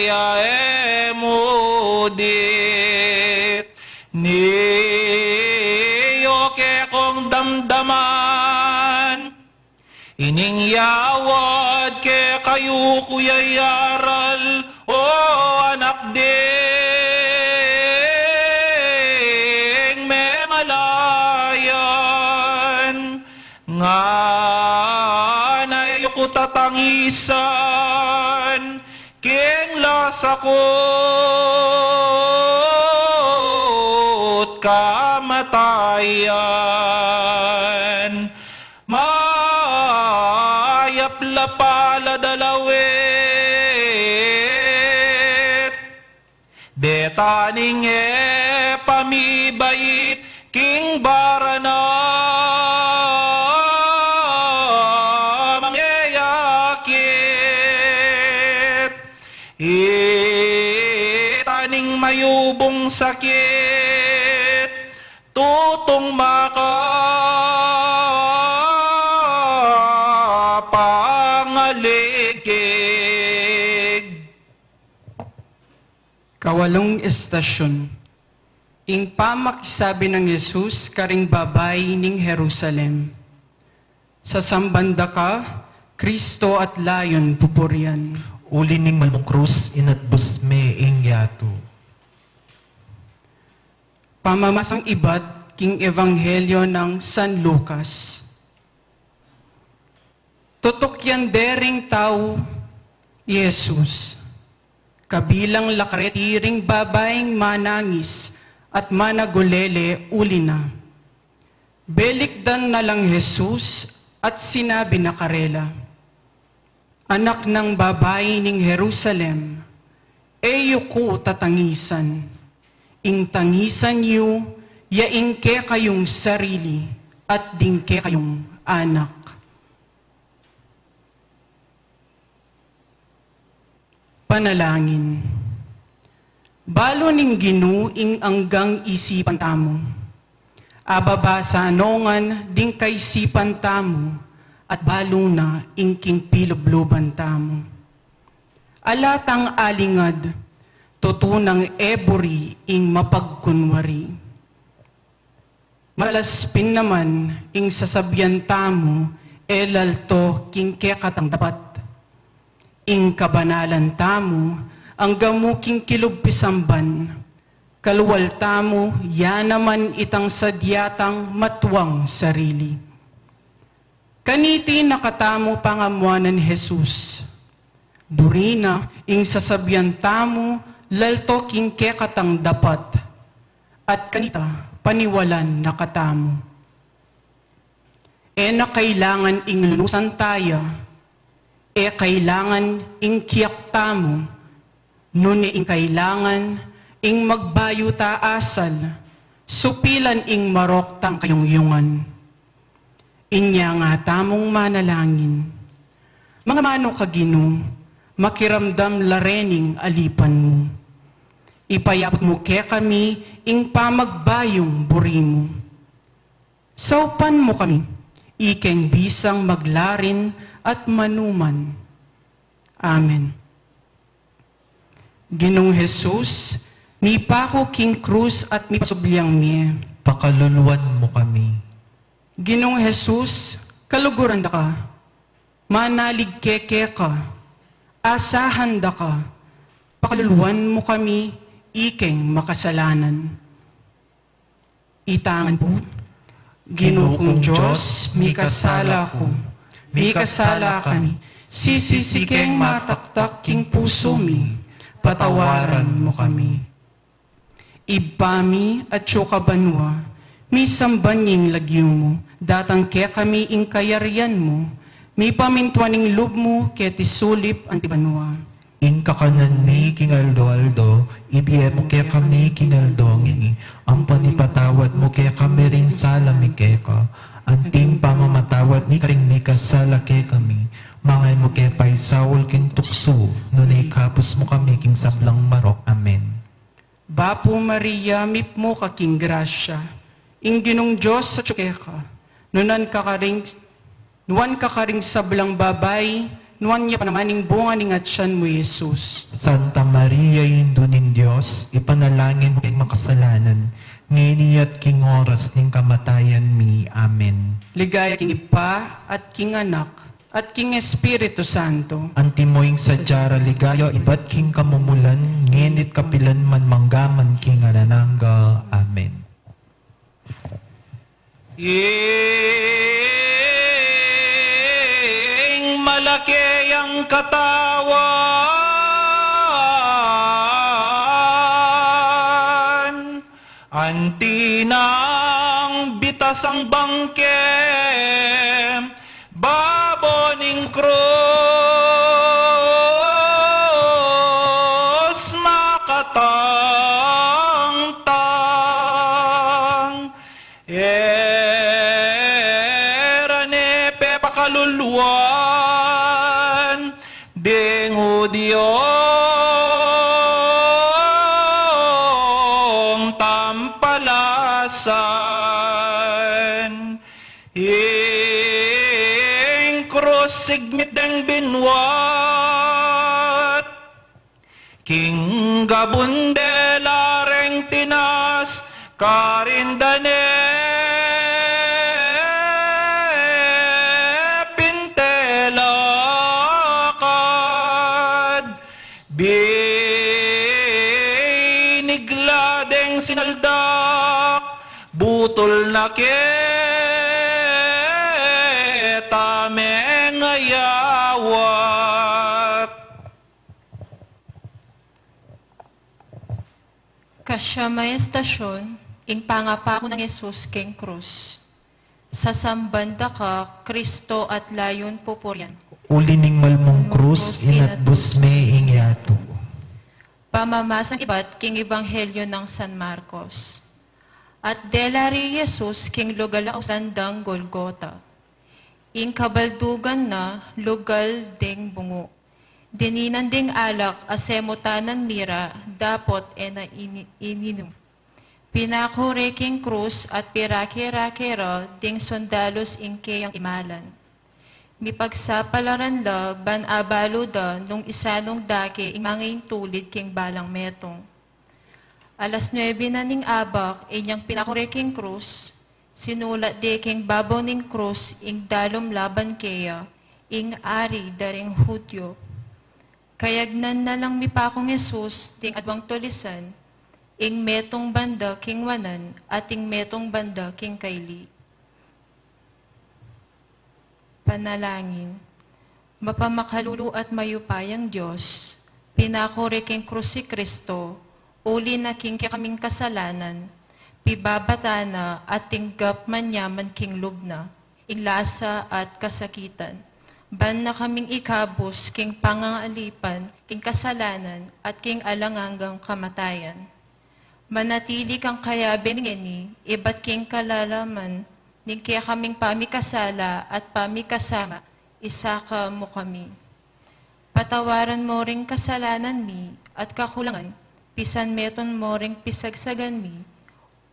Speaker 3: ya emudit, niyo ke kong damdaman, ining yawad ke kayo kuyayaral, o anak ding may malayan, nga na ko tatangisan, king lasakot kamatayan, mayap la pala dalawin, taning pamibait king barana mangyayakit taning mayubong sakit tutong pangaligig.
Speaker 9: Kawalong estasyon. Ing pamakisabi ng Jesus karing babay ning Jerusalem. Sa sambanda ka, Kristo at layon pupurian.
Speaker 1: Uli ning malmong krus inatbus me ing yato.
Speaker 9: Pamamasang ibat king Ebanghelyo ng San Lucas. Tutok yan dering tao, Jesus. Kabilang lakaretiring babaeng manangis at managulele uli na. Belikdan na lang Jesus at sinabi na karela, Anak ng babae ning Jerusalem, eyo ko tatangisan. Ing tangisan yu, yaing ke kayong sarili at dingke kayong anak. Panalangin. Balo ning ginuing anggang isipan tamo. Ababa sa anongan ding kaisipan tamo at balo na ingking pilubluban tamo. Alatang alingad, tutunang ebori ing mapagkunwari. Malaspin naman ing sasabyan tamo, elalto king kekatang dapat. Ing kabanalan tamo, ang gamuking kilugpisamban, kaluwal tamo, ya naman itang sadyatang matuwang sarili. Kaniti nakatamo pangamuanan Jesus, durina ing sasabyan tamo, lalto king kekatang dapat, at kanita paniwalan nakatamo. Na kailangan ing lunusan taya, kailangan ing kiyak tamo, nuni ing kailangan ing magbayo taasal, supilan ing marok tang kayungyungan. Inya nga tamong manalangin. Mga mano kagino, makiramdam larening alipan mo. Ipayapot mo ke kami ing pamagbayong buri mo. Saupan mo kami, ikeng bisang maglarin at manuman. Amen. Ginong Jesus, ni pako king krus at mi pasubyang mi.
Speaker 1: Pakaluluan mo kami.
Speaker 9: Ginong Jesus, kaluguran da ka. Manalig keke ka. Asahan da ka. Pakaluluan mo kami, ikeng makasalanan. Itangan po, Ginoo kong Diyos, mikasala ko. Mikasala kami, sisisikeng mataktak king puso mi, patawaran mo kami. Ibami at syukabanwa, mi sambanying lagyo mo, datang ke kami ing kayarian mo, mi pamintuaning lub mo, keti sulip antibanwa.
Speaker 1: Ing kakanan mi kingaldo-aldo, ibiye mo kaya kami kinaldongi, ang panipatawad mo kaya kami rin salami keka, anting pamamatawad ni karing mi kasala kaya kami, mangay mo kaya pa'y saul king tukso, nunay kapos mo kami king sablang marok. Amen.
Speaker 9: Bapo Maria, mip mo kaking grasya, ing ginong Diyos sa tsukeka, nuan kakaring sablang babay, nuan niya panamaning bunga ning atsyan mo, Jesus.
Speaker 1: Santa Maria, Indo ning Diyos, ipanalangin mo kayong makasalanan, nginiat king oras ning kamatayan mi. Amen.
Speaker 9: Ligaya king Ipa at king Anak at king Espiritu Santo.
Speaker 1: Antimoing sadyara ligaya, ibat king kamumulan, nginit kapilan man manggaman king ananangga. Amen.
Speaker 3: Ing malaki ang katawan, antinang bitas ang bangke, baboning krus makata Erane pepakaluluan, dengo Diyong tampalasan. Ing krus sigmit ang binwat, king gabunde lareng tinas, karindane pintelakad, binigladeng sinaldak, butol na ketame ngayawat.
Speaker 10: Kasyamay estasyon, ing pangapako ng Yesus king krus. Sasambanda ka, Kristo at layon pupuryan.
Speaker 1: Ulining malmong krus, inatbus me ingyato.
Speaker 10: Pamamasang iba't king ebanghelyo ng San Marcos. At delari Yesus king lugal ang sandang Golgota. Ing kabaldugan na lugal ding bungo. Dininan ding alak asemutanan mira dapot ena ininom. Pinakure king krus at pirake-rakero ding sondalos ing kayang imalan. Mipagsapalaran la ban abalo da nung isanong dake imanging tulid king balang metong. Alas 9 na ning abak inyang pinakure king krus, sinulat de king babaw ning krus ing dalom laban kaya, ing ari daring Hudyo. Kayagnan na lang mipakong Yesus ding adwang tulisan, ing metong banda king wanan at ing metong banda king kaili. Panalangin. Mapamakalulu at mayupayang Diyos, pinakore king krus si Kristo, uli na king kaming kasalanan, pibabatana at tinggap manyaman king lubna, ing lasa at kasakitan. Ban na kaming ikabos king pangangalipan, king kasalanan at king alanganggang kamatayan. Manatili kang kayabe ngeni, iba't king kalalaman, ning kaya kaming pamikasala at pamikasama, isaka mo kami. Patawaran mo ring kasalanan mi at kakulangan, pisan meton mo ring pisagsagan mi,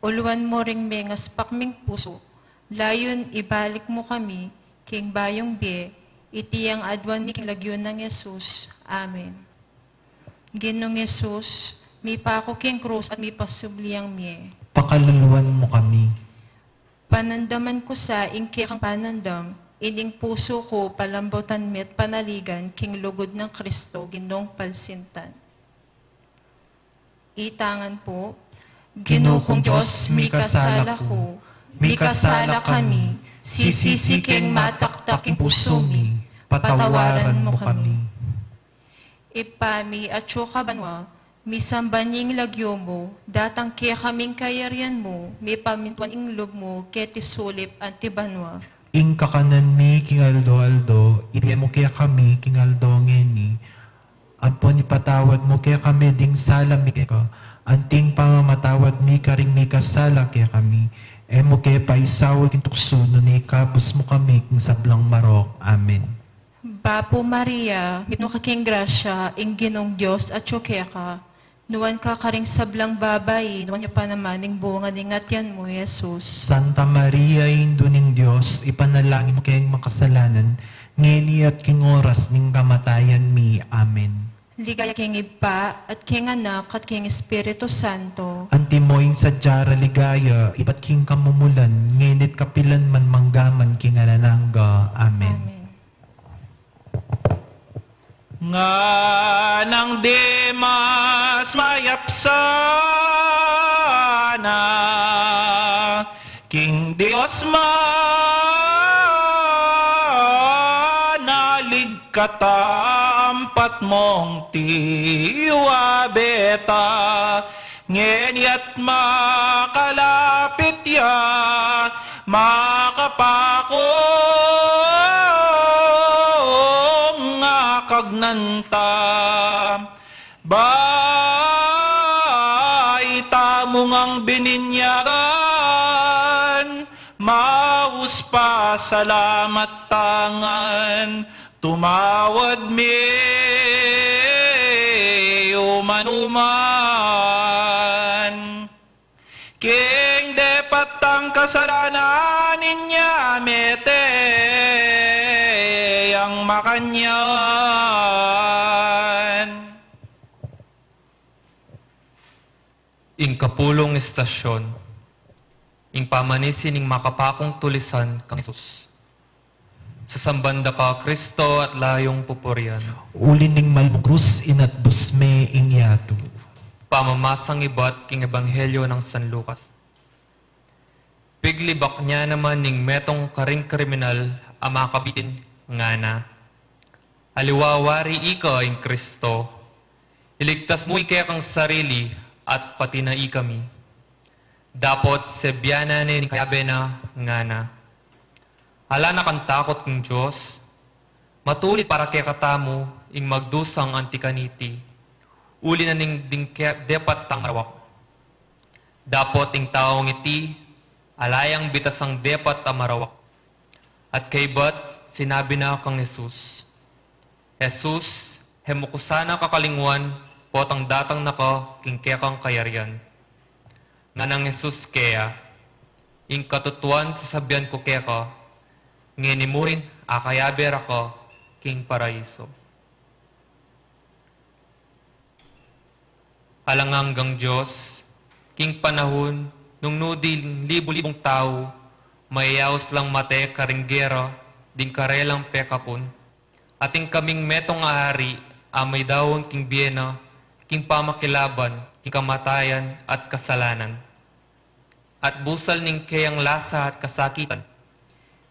Speaker 10: uluan mo ring mengas pakming puso, layon ibalik mo kami, king bayong be, itiyang adwan ni lagyon ng Yesus. Amen. Ginong Yesus, mi pako king krus at mi pasubliyang mi.
Speaker 1: Pakaluluan mo kami.
Speaker 10: Panandaman ko sa ingki kang panandam, ining puso ko palambutan mi at panaligan king lugod ng Kristo ginong palsintan. Itangan po,
Speaker 1: Ginoo kong Diyos, mi kasala ko, mi kasala kami, sisisi king mataktak ing puso mi, patawaran mo kami.
Speaker 10: Ipami at syuka banwa, mi sambanying lagyo mo, datang kaya kaming kayarian mo, mi pamintuan ing lub mo, keti sulip antibanwa.
Speaker 1: Ing kakanan mi king aldo-aldo, ipia mo kaya kami king aldo ngeni, ampon ipatawad mo kaya kami ding sala mi kaya, anting pamamatawad mi karing mi kasala kaya kami, mo kaya paisawag king tukso, nun ikabos mo kami king sablang marok. Amen.
Speaker 10: Bapo Maria, mino ka king grasya, ing ginong Diyos at syukya ka, nuwan ka karing sablang babay, nuwan niya pa naman ing bunga ning atyan mo, Jesus.
Speaker 1: Santa Maria, Indo ning Diyos, ipanalangin mo kayong makasalanan, ngeni at king oras ning kamatayan mi. Amen.
Speaker 10: Ligaya king Ipa, at king Anak, at king Espiritu Santo.
Speaker 1: Antimoing sadyara ligaya, iba't king kamumulan, ngenit kapilan man manggaman king ananangga. Amen.
Speaker 10: Amen.
Speaker 3: Nga nang di mas mayapsana, King Dios manalig katampat mong tiwabeta, ngenyat makalapit ya, makapako kagnanta, baita mo ngang bininyagan, maus pa salamat tangan, tumawad mi uman. King depat ang kasalanan niya mete ang makanyan.
Speaker 11: Ing kapulong estasyon, ing pamanisin ing makapakong tulisan kang Isus. Sa sambanda ka, Kristo at layong pupurian.
Speaker 1: Ulin ning malbugrus inat busme ing yato.
Speaker 11: Pamamasang ibat king ebanghelyo ng San Lucas. Piglibak niya naman ning metong karing kriminal ama kabitin nga na. Aliwawari ika ing Kristo. Iligtas mo ikaya kang sarili at pati na ikami. Dapot sebyanan ni kayabe na nga na. Hala na kang takot ng Diyos. Matulit para kaya katamo ing magdusang antikaniti. Uli na ning depat tang arawak. Dapot ing taong iti, alayang bitasang depat amarawak. At kay bat, sinabi na kang Jesus. Jesus, hemukusana kakalingwan, potang datang naka, kingkekang kayarian. Nga nang Jesus kaya, ing katutuan sasabihan ko keka, ngenimurin akayaber ako, king paraiso. Halanganggang Diyos, king panahon, nung nudil libo-libong tao, mayayaos lang mate karinggera, ding karelang pekapon, ating kaming metong ahari, amay dawon king biyena, king pamakilaban, king kamatayan at kasalanan. At busal ning kayang lasa at kasakitan,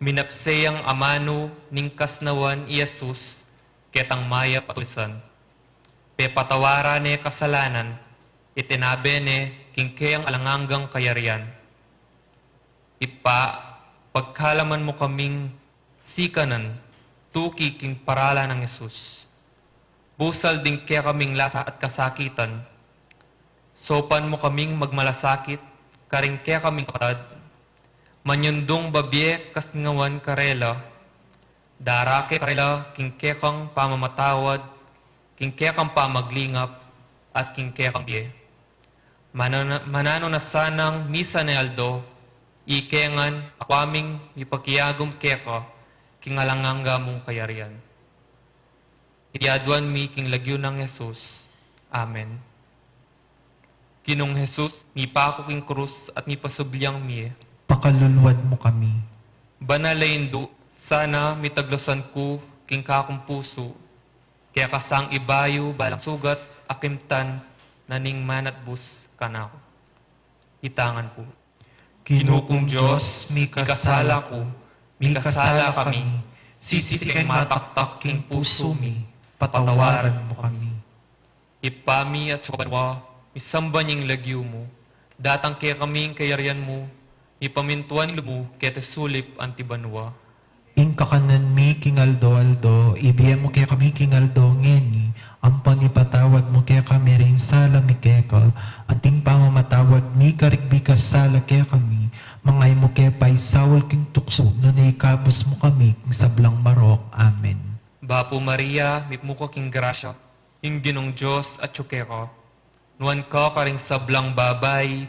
Speaker 11: minapseyang amano ning kasnawan Iyesus, ketang maya patulisan. Pepatawara ne kasalanan, itinabe ne king kayang alanganggang kayarian. Ipa, pagkalaman mo kaming sikanan, tuki king parala ng Yesus. Busal din kaya kaming lasa at kasakitan. Sopan mo kaming magmalasakit, karing kaya kaming katad. Manyundong babye kasngawan karela, darake karela king kaya kang pamamatawad, king kaya kang pamaglingap, at king kaya kang biye. Manano na sanang misa ni Aldo, ikengan akwaming ipagkiyagom keka, king alanganga mong kayarian. Itiaduan mi king lagyo ng Jesus. Amen. Kinong Jesus, mi pa ako king krus at mi pasubyang mi.
Speaker 1: Pakaluluwad mo kami.
Speaker 11: Banalayin sana mitaglosan ko king kakong puso, kaya kasang ibayo balang sugat akimtan naning manat bus kanako. Itangan po.
Speaker 1: Ginukong Diyos, mi kasala ko, mi kasala kami,
Speaker 11: sisisikay mataktak king puso mi,
Speaker 1: patawaran mo kami.
Speaker 11: Ipami at sukabanwa, isamba niyang lagyo mo, datang kaya kaming kayarian mo, ipamintuan lumo kaya sulip antibanwa.
Speaker 1: Ing kakanan mi kingaldo-aldo, ibiyan mo kaya kami kingaldo ngeni, ang panipatawad mo kaya kami rin sala mi kekal, ating pamamatawad mi karigbikas sala kaya kami, mangay mo kaya paisawal king tukso, nunay kabus mo kami king sablang marok. Amen.
Speaker 11: Bapo Maria, mipmuko king grasya, ing ginong Diyos at tsukeko, nuan ka karing sablang babay,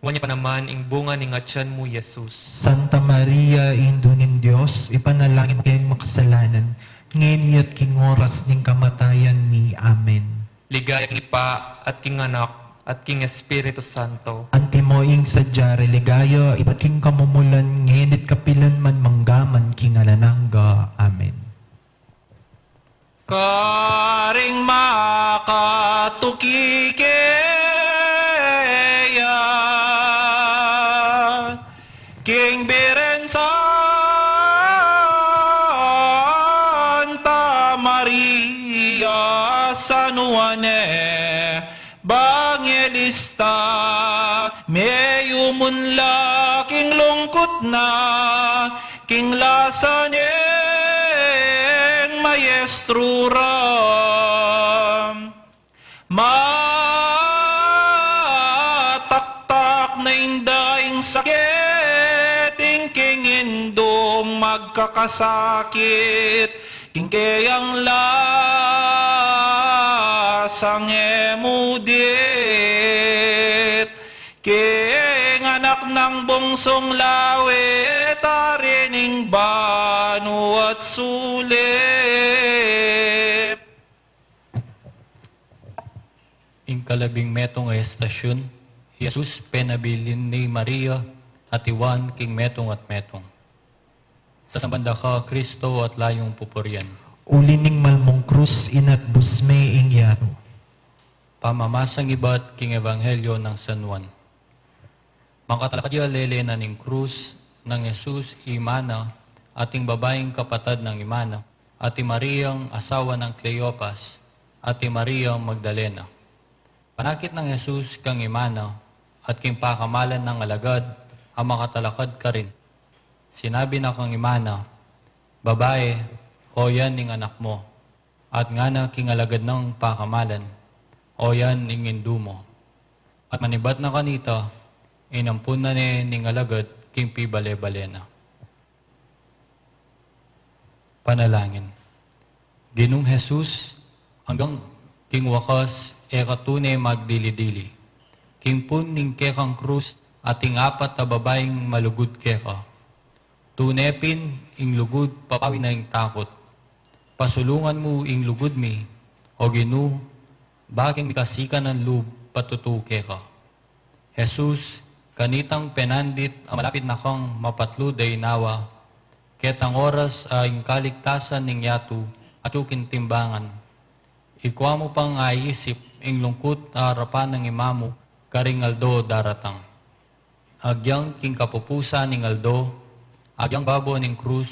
Speaker 11: wanya pa naman ing bunga ning atyan mo, Jesus.
Speaker 1: Santa Maria, Indo ning Diyos, ipanalangin mo kayong makasalanan, ngayon at king oras ning kamatayan ni. Amen.
Speaker 11: Ligaya king Ipa at king Anak at king Espiritu Santo.
Speaker 1: Antimoing sadya religaya, iba't king kamumulan, ngayon at kapilan man manggaman king alanangga. Amen.
Speaker 3: Karing makatukikeya, King Biren Santa Maria San Juane Bangelista, mayumunla king lungkot na, king lasa niyeng maestrura, mataktak na indaing sakit, ing indong magkakasakit, kingkayang lasang emudit, king anak ng bungsong lawit, arining banu at sulit.
Speaker 12: Inkalabing metong estasyon, Jesus penabilin ni Maria at Iwan king metong at metong. Sa sambanda ka, Kristo at layong pupuryan.
Speaker 1: Ulining malmong krus inat busme ing yaro.
Speaker 12: Pamamasang iba't king ebanghelyo ng San Juan. Makatalakadya lele na ning krus ng Jesus Imana, ating babaeng kapatad ng Imana, ati Mariang asawa ng Cleopas, ati Mariang Magdalena. Panakit ng Jesus kang Imana, at king pakamalan ng alagad, ang makatalakad ka rin. Sinabi na kang Imana, babae, o yan ning anak mo, at nga na king alagad ng pakamalan, o yan ning indu mo. At manibat na kanita, inampun na ning alagad, king pibale-balena. Panalangin. Ginong Jesus, hanggang king wakas, katunay magdili-dili. King pun ning kekang krus, ating apat na babaeng malugod keka. Tunepin, ing lugod, papawi na ing takot. Pasulungan mo ing lugod mi, o Ginu, baking mikasikan ng lub, patutuke ka. Jesus, kanitang penandit, ang malapit na kang mapatluday nawa, ketang oras ang kaligtasan ning yatu, at ukin timbangan. Ikwa mo pang aisip, ing lungkot harapan ng imamo, karing aldo daratang. Agyang king kapupusa ning aldo, agyang babo ning krus,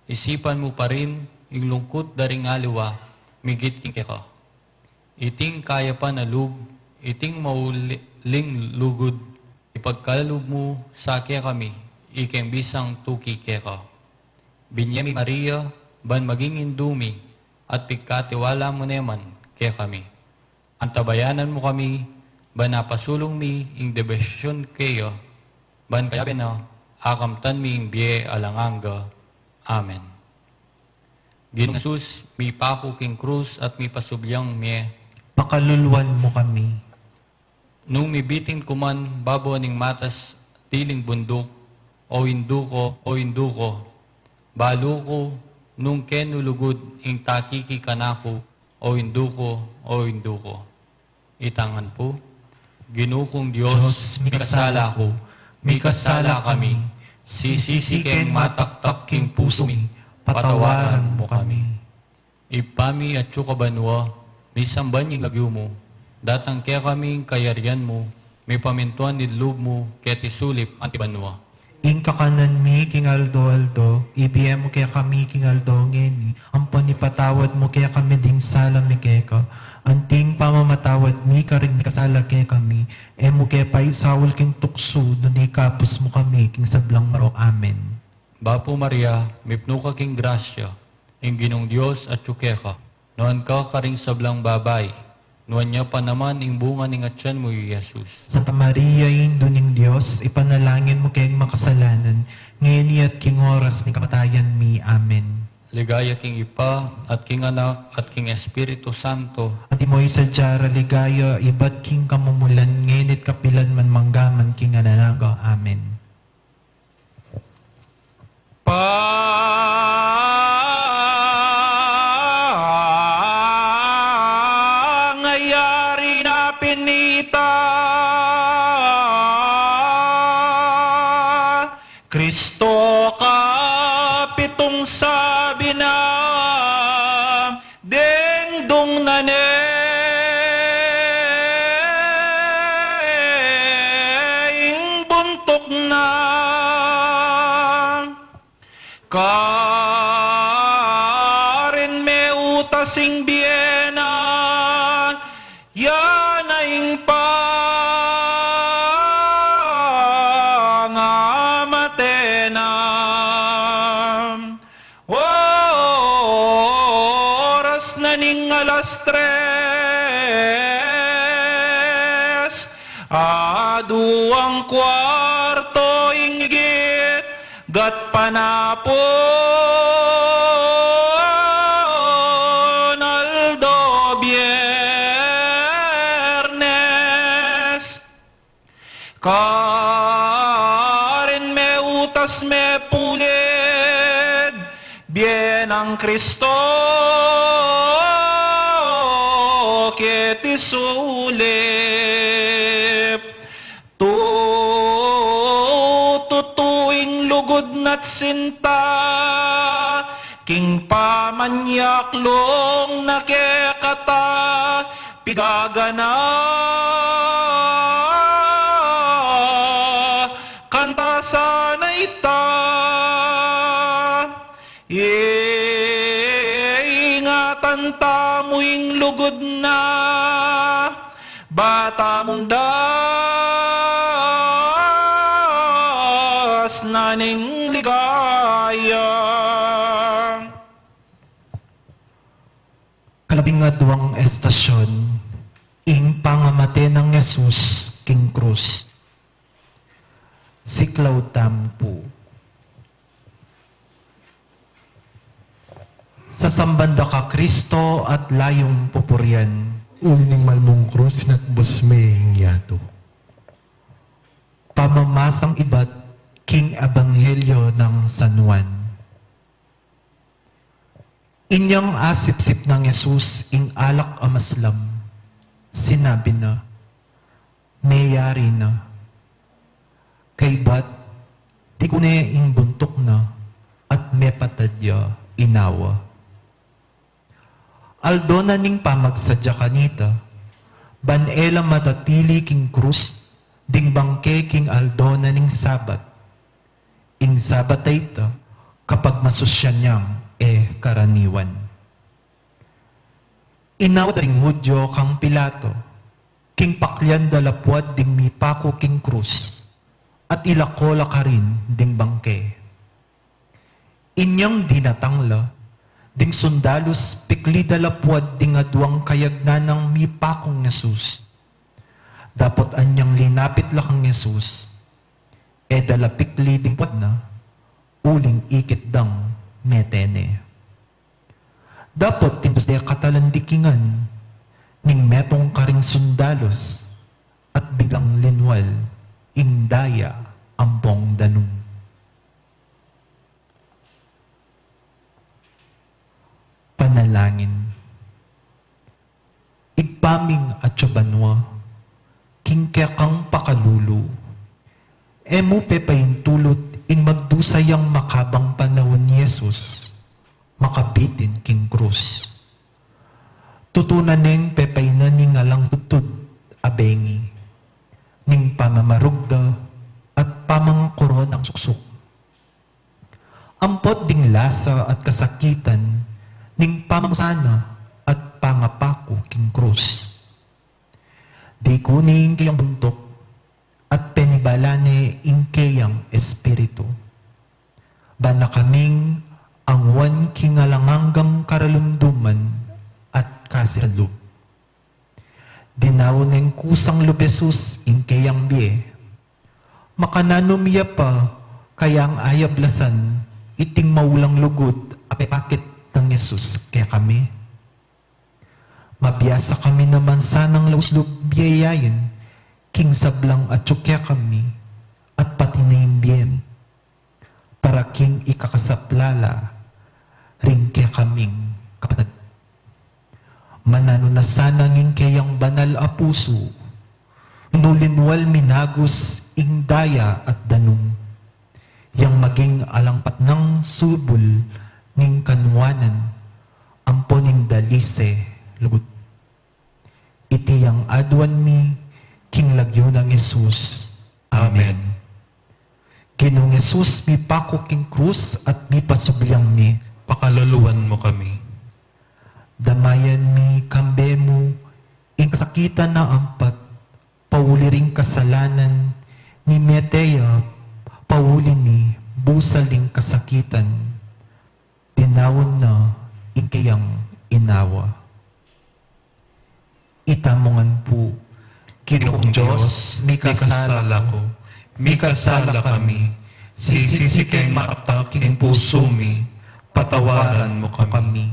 Speaker 12: isipan mo pa rin, ing lungkot daring aliwa, migit king keka. Iting kaya pa na lug, iting mauling lugod, ipagkalug mo sa kaya kami, ikem bisang tuki keka. Binyami Maria, ban maging indumi, at pigkatiwala mo neman kaya kami. Antabayanan mo kami, ban napasulong mi, ing debesyon kayo, ban kaya na, akamtan mi ing biye alanganga. Amen. Ginong Jesus, mi pako king krus at mi pasubyang mi.
Speaker 1: Pakaluluan mo kami.
Speaker 12: Nung mibitin kuman, babo ning matas, tiling bundok, o induko, balo ko, nung kenulugod, ing takiki kanako, o induko. Itangan po, Ginukong Diyos, mikasala ko, mikasala kami, sisisi keng mataktak king puso mi, patawaran mo kami. Ipami at sukabanwa, may samban yung lagyo mo, datang kaya kaming kayarian mo, may pamintuan nidlub mo, kaya tisulip antibanwa.
Speaker 1: Ing kakanan mi, king aldo, ibiyem mo kaya kami, king aldo, ngeni, ampon ipatawad mo kaya kami ding sala mi keka, anting pamamatawad mi, karing mi kasala kaya kami, mo kaya pa isawal king tukso, dun ikapos mo kami, king sablang maro, amen.
Speaker 12: Bapo Maria, mipno ka king grasya, ing ginong Diyos at tsukeka, noan ka karing sablang babay, noan niya pa naman ing bunga ning atyan mo, Jesus.
Speaker 1: Santa Maria, indo ning Diyos, ipanalangin mo kayong makasalanan, ngayon at king oras ni kamatayan mi, amen.
Speaker 12: Ligaya king Ipa, at king Anak, at king Espiritu Santo.
Speaker 1: At imo'y sadyara ligaya, iba't king kamumulan, ngayon at kapilan man manggaman king ananaga, amen.
Speaker 3: Pangayari na pinita, Kristo kapitong sabi na, dengdong na ing buntok na, karin me utasing biena, yan aing pangamatena. Oras na ning alas 3, aduang kwarto inggit, at panapon aldo biyernes karin me utas me pulid bien ang Kristo kiti sulip tutuing lugod na't sinta king pamanyaklong nakekata pigagana kanta sana ita ingatan tamuing lugod na bata mong das naning ligaya.
Speaker 1: Kalabingadwang estasyon, ing pangamate ng Jesus king krus. Siklaw tampo. Sa sambanda ka Kristo at layong pupuryan,
Speaker 6: Uling malmong krus na't busmeng yato.
Speaker 1: pamamasang iba't king ebanghelyo ng San Juan. Inyang asip-sip ng Jesus ing alak amaslam, sinabi na, mayari na, kay ba't di ko na ing buntok na at mepatadya inawa. Aldo na ning pamagsadya kanita, banela matatili king krus, ding bangke king aldo na ning sabat. Ing sabat ay ito, kapag masusyan niyang karaniwan. Inaw ring Hudyo kang Pilato, king paklyan dalapwad ding mipako king krus, at ilakola ka rin ding bangke. Inyang dinatangla, ding sundalos pikli dalapwad ding adwang kayagnan ng mipakong Jesus. Dapat anyang linapit lakang Jesus, dalapikli ding pwad na, uling ikit dang metene. Dapat timpos de katalandikingan, ning metong karing sundalos, at biglang linwal, indaya ampong danum. Panalangin. Igpaming at sabanwa, kingkekang pakalulu, emo pepayintulot ing magdusayang makabang panahon ni Jesus, makabitin king krus. Tutunan ning pepaynan ning alang tutod, abengi, ning pamamarugda at pamangkoron ang suksok. Ampot ding lasa at kasakitan, ning pamangsana at pangapako king krus. Di kuning kayang buntok at penibalane ing kayang espiritu. Bana kaming ang wan kingalanganggang karalumduman at kasiralub. Dinaw ng kusang lubesus ing kayang biye. Makananumiya pa kayang ayablasan iting maulang lugod apepakit ng Jesus kaya kami. Mabiyasa kami naman sanang lauslog biyayayin, king sablang at tsukya kami, at pati na imbyen, para king ikakasaplala, ring kaya kaming kapatid. Manano na sana nging kayang banal a puso, nulinwal minagos ing daya at danum, yang maging alangpat ng subul, ning kanwanan, amponing dalise, lugut. Iti yang adwan mi, king lagyo ng Jesus. Amen. Ginong Jesus, mi pako king krus at mi pasubyang mi, pakaluluan mo kami. Damayan mi, kambe mo, ing kasakitan na ampat, pauli ring kasalanan, ni meteya, pauli ni, busaling kasakitan, tinawon na ikayang inawa. Itamongan po, Ginoong Diyos, mi kasala ko, mi kasala kami, Sisisi keng mataktak king puso mi, patawaran mo kami.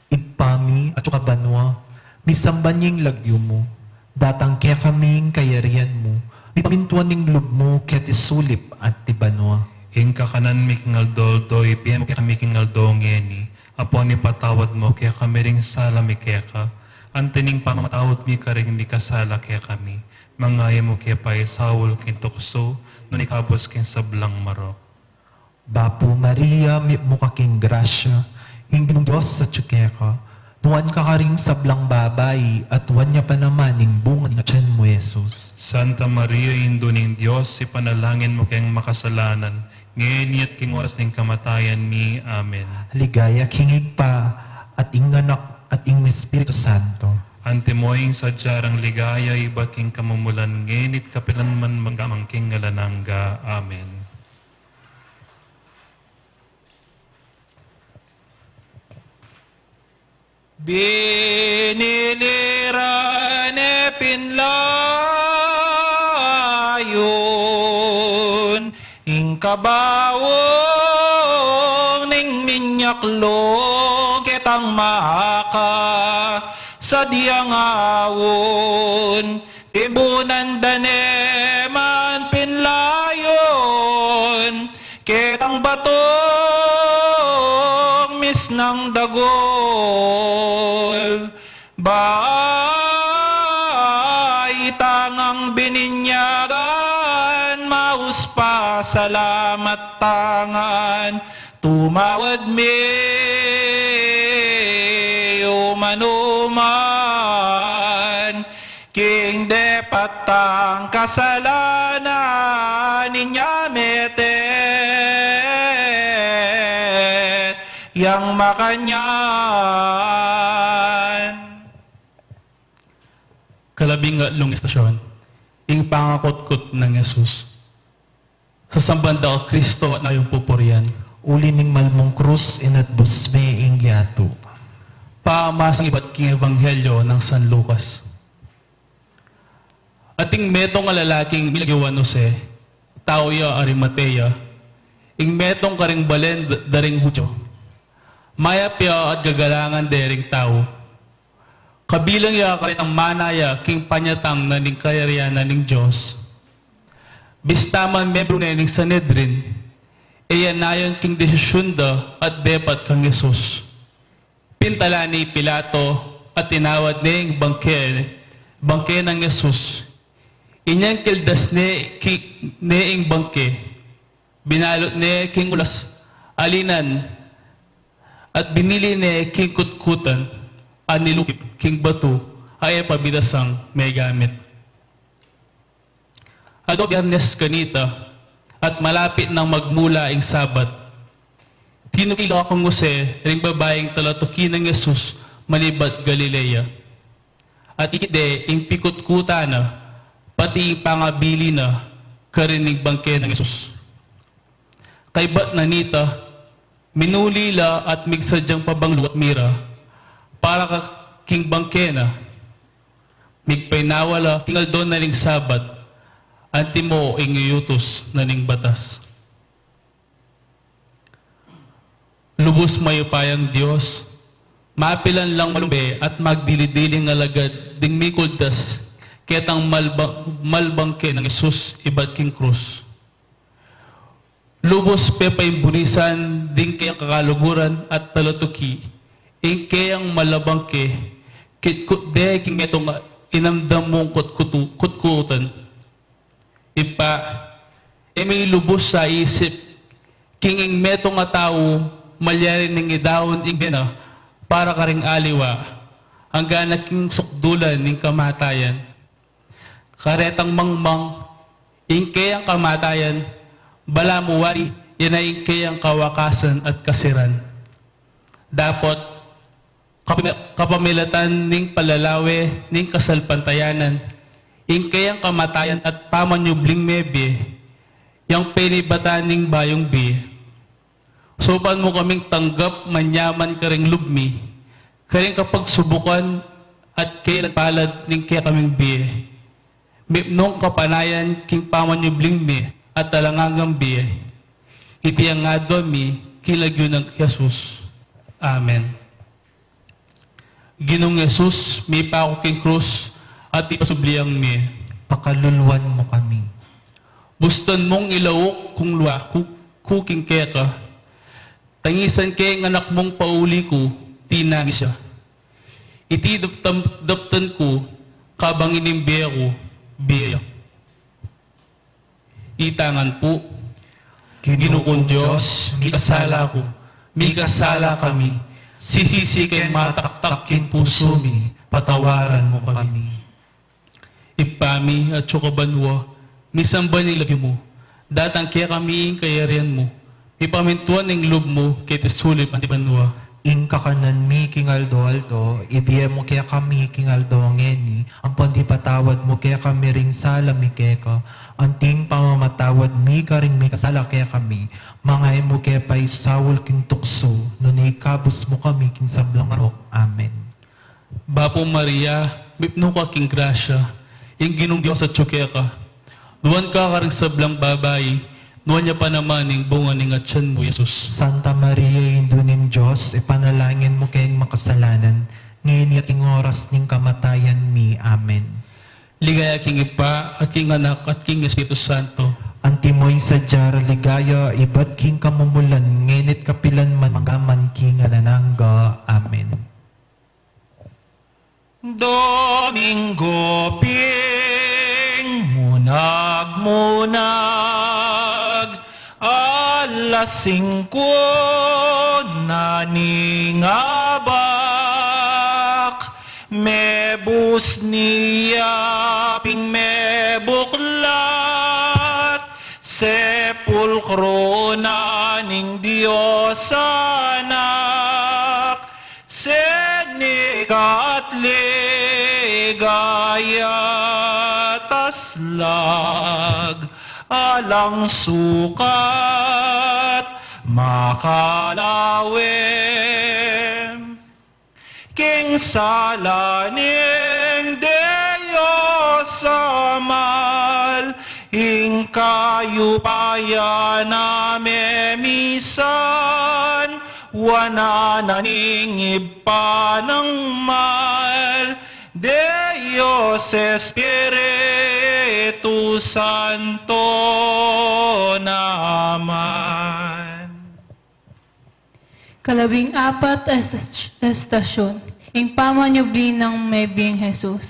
Speaker 1: Igpami at banwa, misambanying lagyo mo, datang kaya kaming kayarian mo, ipamintuan ning lub mo kaya tisulip at tibanwa.
Speaker 13: Ing kakanan mi kingal doldoy, piyem kaya kami kingal dongeni, apo ni patawad mo kaya kami ring sala mi kaya ka, antining pamatawad mi ka ring mi kasala kaya kami, mangaya mo kaya pa isawol kin tukso, nung ikabos kin sablang maro.
Speaker 1: Bapo Maria, mi mukha king grasya, ingin Diyos sa tsukeka, nuwan ka ring sablang babay, at wan niya pa naman ing bunga na tiyan mo, Jesus.
Speaker 13: Santa Maria, Indo ning Diyos, ipanalangin mo kayong makasalanan, ngayon at king oras ning kamatayan mi. Amen.
Speaker 1: Ligaya kingig pa, at ing anak, at ing Espiritu Santo.
Speaker 13: Antimoing sadyarang ligaya, iba king kamumulan, ngayon kapilan man magamangking ngalanangga. Amen.
Speaker 3: Biniliran e pinlayon, ing kabawong ning minyaklong kitang maaka, sa diyang awon, ibunan daneman pinlayon, kitang batong misnang dagol, tangang bininyagan, mauspa salamat tangan, tumawad mi umanuman, king depatang kasalanan niya metet, yang makanyan.
Speaker 14: Kalabing ngalong istasyon, ing pangakotkot ng Jesus. Sa sambanda o Kristo at na yung pupurian.
Speaker 1: Uli ning malmong krus inatbos me ing yato.
Speaker 14: Paamasang iba't king ebanghelyo ng San Lucas. Ating metong alalaking milagyawan Jose, tao ya Arimatea, ing metong karing balen daring Hudyo. Maya pia at gagalangan daring tao. Kabilang ya ka rin ang manaya king panyatang na ning kayarian na ning Diyos. Bistaman membro na ning Sanhedrin, nayon king desisyon da at depat kang Jesus. Pintala ni Pilato at tinawad ning bangke ng Jesus. Inyang kildas ing bangke, binalot ni king ulas alinan, at binili ni king kutkutan, anilukip king batu ay pabidasang may gamit. Ado Biyernes kanita at malapit nang magmula ing Sabat, tinukilo akong Jose ring babaeng talatuki ng Jesus malibat Galilea. At ide ing pikutkuta na pati ing pangabili na karinig bangke ng Jesus. Kay bat na nita, minulila at migsadyang pabanglo at mira, para ka king bangke na, migpainawala, tingal doon na ning Sabat, antimo ing yutos na ning batas. Lubos mayupayang Diyos, mapilan lang malumbe at magdilidiling alagad, ding mikuldas, ketang malbangke ng Jesus ibat king krus. Lubos pepay bunisan, ding kayang kakaluguran at talatuki, ing kayang malabangke, kitkut de king metong inamdam mong kutkutan. Ipa, may lubos sa isip, king ing metong tao, malyari ning idawon ing gina, para karing aliwa, hanggang king sukdulan ning kamatayan. Karetang mangmang, ing kayang kamatayan, bala mo wari, yan ay kayang kawakasan at kasiran. Dapat, kapamilatan ning palalawe ning kasalpantayanan, ing kayang kamatayan at pamanyubling mebe, yang penibatan ning bayong bi. Sopan mo kaming tanggap manyaman karing lubmi, karing kapag subukan at kailan palad ning kaya kaming bi. Mipnong kapanayan king pamanyubling mi, at talangang biye. Iti ang nga mi kilagyo ng Jesus. Amen. Ginong Jesus, may pako king krus at ipasubliang mi.
Speaker 1: Pakaluluan mo kami.
Speaker 14: Buston mong ilawok kung luwa kuking keka. Tangisan kay ang anak mong pauli ko, tinagi siya. Iti daptan ko, kabang inimbiya ko, biya. Itangan po, Ginukong Diyos, may kasala ko, may kasala kami. Sisisi kay mataktak king puso mi, patawaran mo kami. Ipami at sukabanwa, misamba ng lagi mo, datang kaya kami ang kayarian mo, ipamintuan ng loob mo, kay tisulip at ibanwa.
Speaker 1: In kakanan mi kingaldo-aldo, ibiye mo kaya kami kingaldo ngeni, ang pandi patawad mo kaya kami ring sala mi keka, anting pamamatawad mi ka ring may kasala kaya kami, mangay mo kaya pa'y sawol king tukso, nunay kabus mo kami king sablang arok. Amen.
Speaker 14: Bapo Maria, mipno ka king grasya, yung ginong Diyos at tsukeka, duwan ka ring sablang babae, nuwan niya pa naman yung bunga ng atyan mo, Jesus.
Speaker 1: Santa Maria, Indo ning Diyos, ipanalangin mo kayong makasalanan, ngayon yating oras ning kamatayan mi. Amen.
Speaker 14: Ligaya king Ipa, at king Anak, at king Espiritu Santo.
Speaker 1: Antimoy sa jar, ligaya, ibat king kamumulan, ngenit kapilan man magaman king alanangga. Amen.
Speaker 3: Domingo ping munag alas 5 naningabak mebus niya ping mebuklat sepulkro naning Diyos anak segnikat ligaya taslag alang sukat makalawem king salaning Diyos amal ing kayo paya namemisan wana naningib pa ng mal Dios Espiritu Santo naman.
Speaker 10: Kalabing-4 estasyon, ing pamanyubli ng mebiyeng Jesus.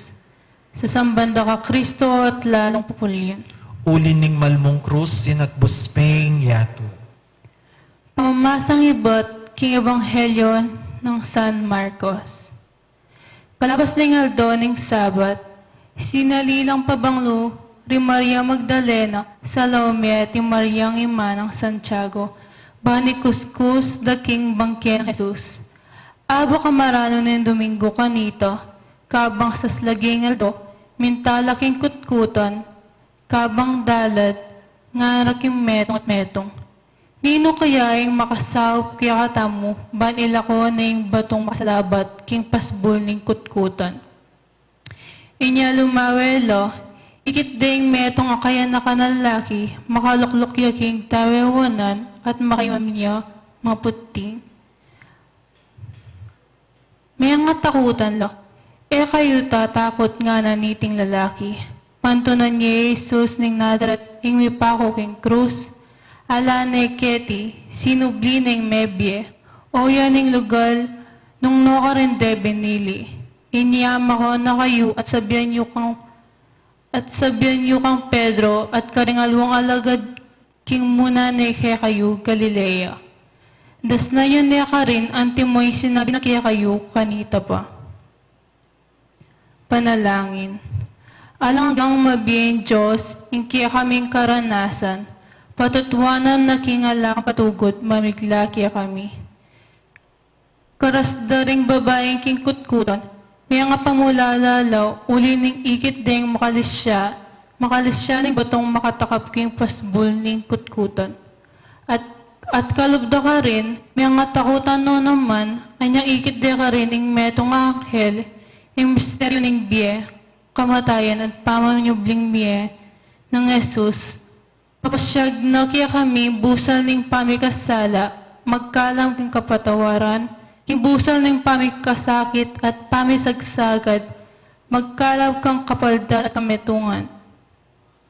Speaker 10: Sa sambanda ka Kristo at lalong pupulian.
Speaker 1: Uli ning malmong krus, sinat buspeng yato.
Speaker 10: Pamamasang ibat, king Ebanghelyo ng San Marcos. Palabas ng aldo ng Sabat, sinalilang pabanglo, ri Maria Magdalena, Salome at Mariang ima ng Santiago, bani kuskus daking bangke ng Jesus. Abo kamarano ng Domingo kanito, kabang saslaging aldo, mintalaking kutkutan, kabang dalad, ngaraking metong at metong. Nino kaya yung makasaw kaya katamu, ban ilako na yung batong masalabat, king pasbul ning kutkutan. Inya lumawelo, ikit ding metong akaya na kanalaki, makaluklok ya king tawewanan, at makayam niya maputing. May nga takutan lo, kayo tatakot nga na niting lalaki. Pantunan niya Jesus ning Nazaret, ing mipako king krus, ala na keti, sinubli ng mebye, o yan ng lugal, nung nokarende benili. Inyama ko na kayo at sabihan niyo kang Pedro at karingalwang alagad king muna na kayo Galilea. Das na yun niya ka rin, antimoy sinabi na kaya kayo kanita pa. Panalangin. Alanggang mabiyen Diyos, ing kaya kaming karanasan, patutwanan na kingalang patugot, mamigla kaya kami. Karasdaring babaeng king kutkutan, may nga pamulalalaw, uli ning ikit ding makalisya ning batong makatakap king pasbul ning kutkutan. At kalubda ka rin, may nga takutan no naman, anyang ikit de ka rin ing metong anghel, ing misteryo ning biye, kamatayan at pamanyubling biye ng Jesus, Papasyag na kaya kami busal ng pamikasala, magkalang ng kapatawaran, busal ng pamikasakit at pamisagsagad, magkalaw kang kapalda at kametungan.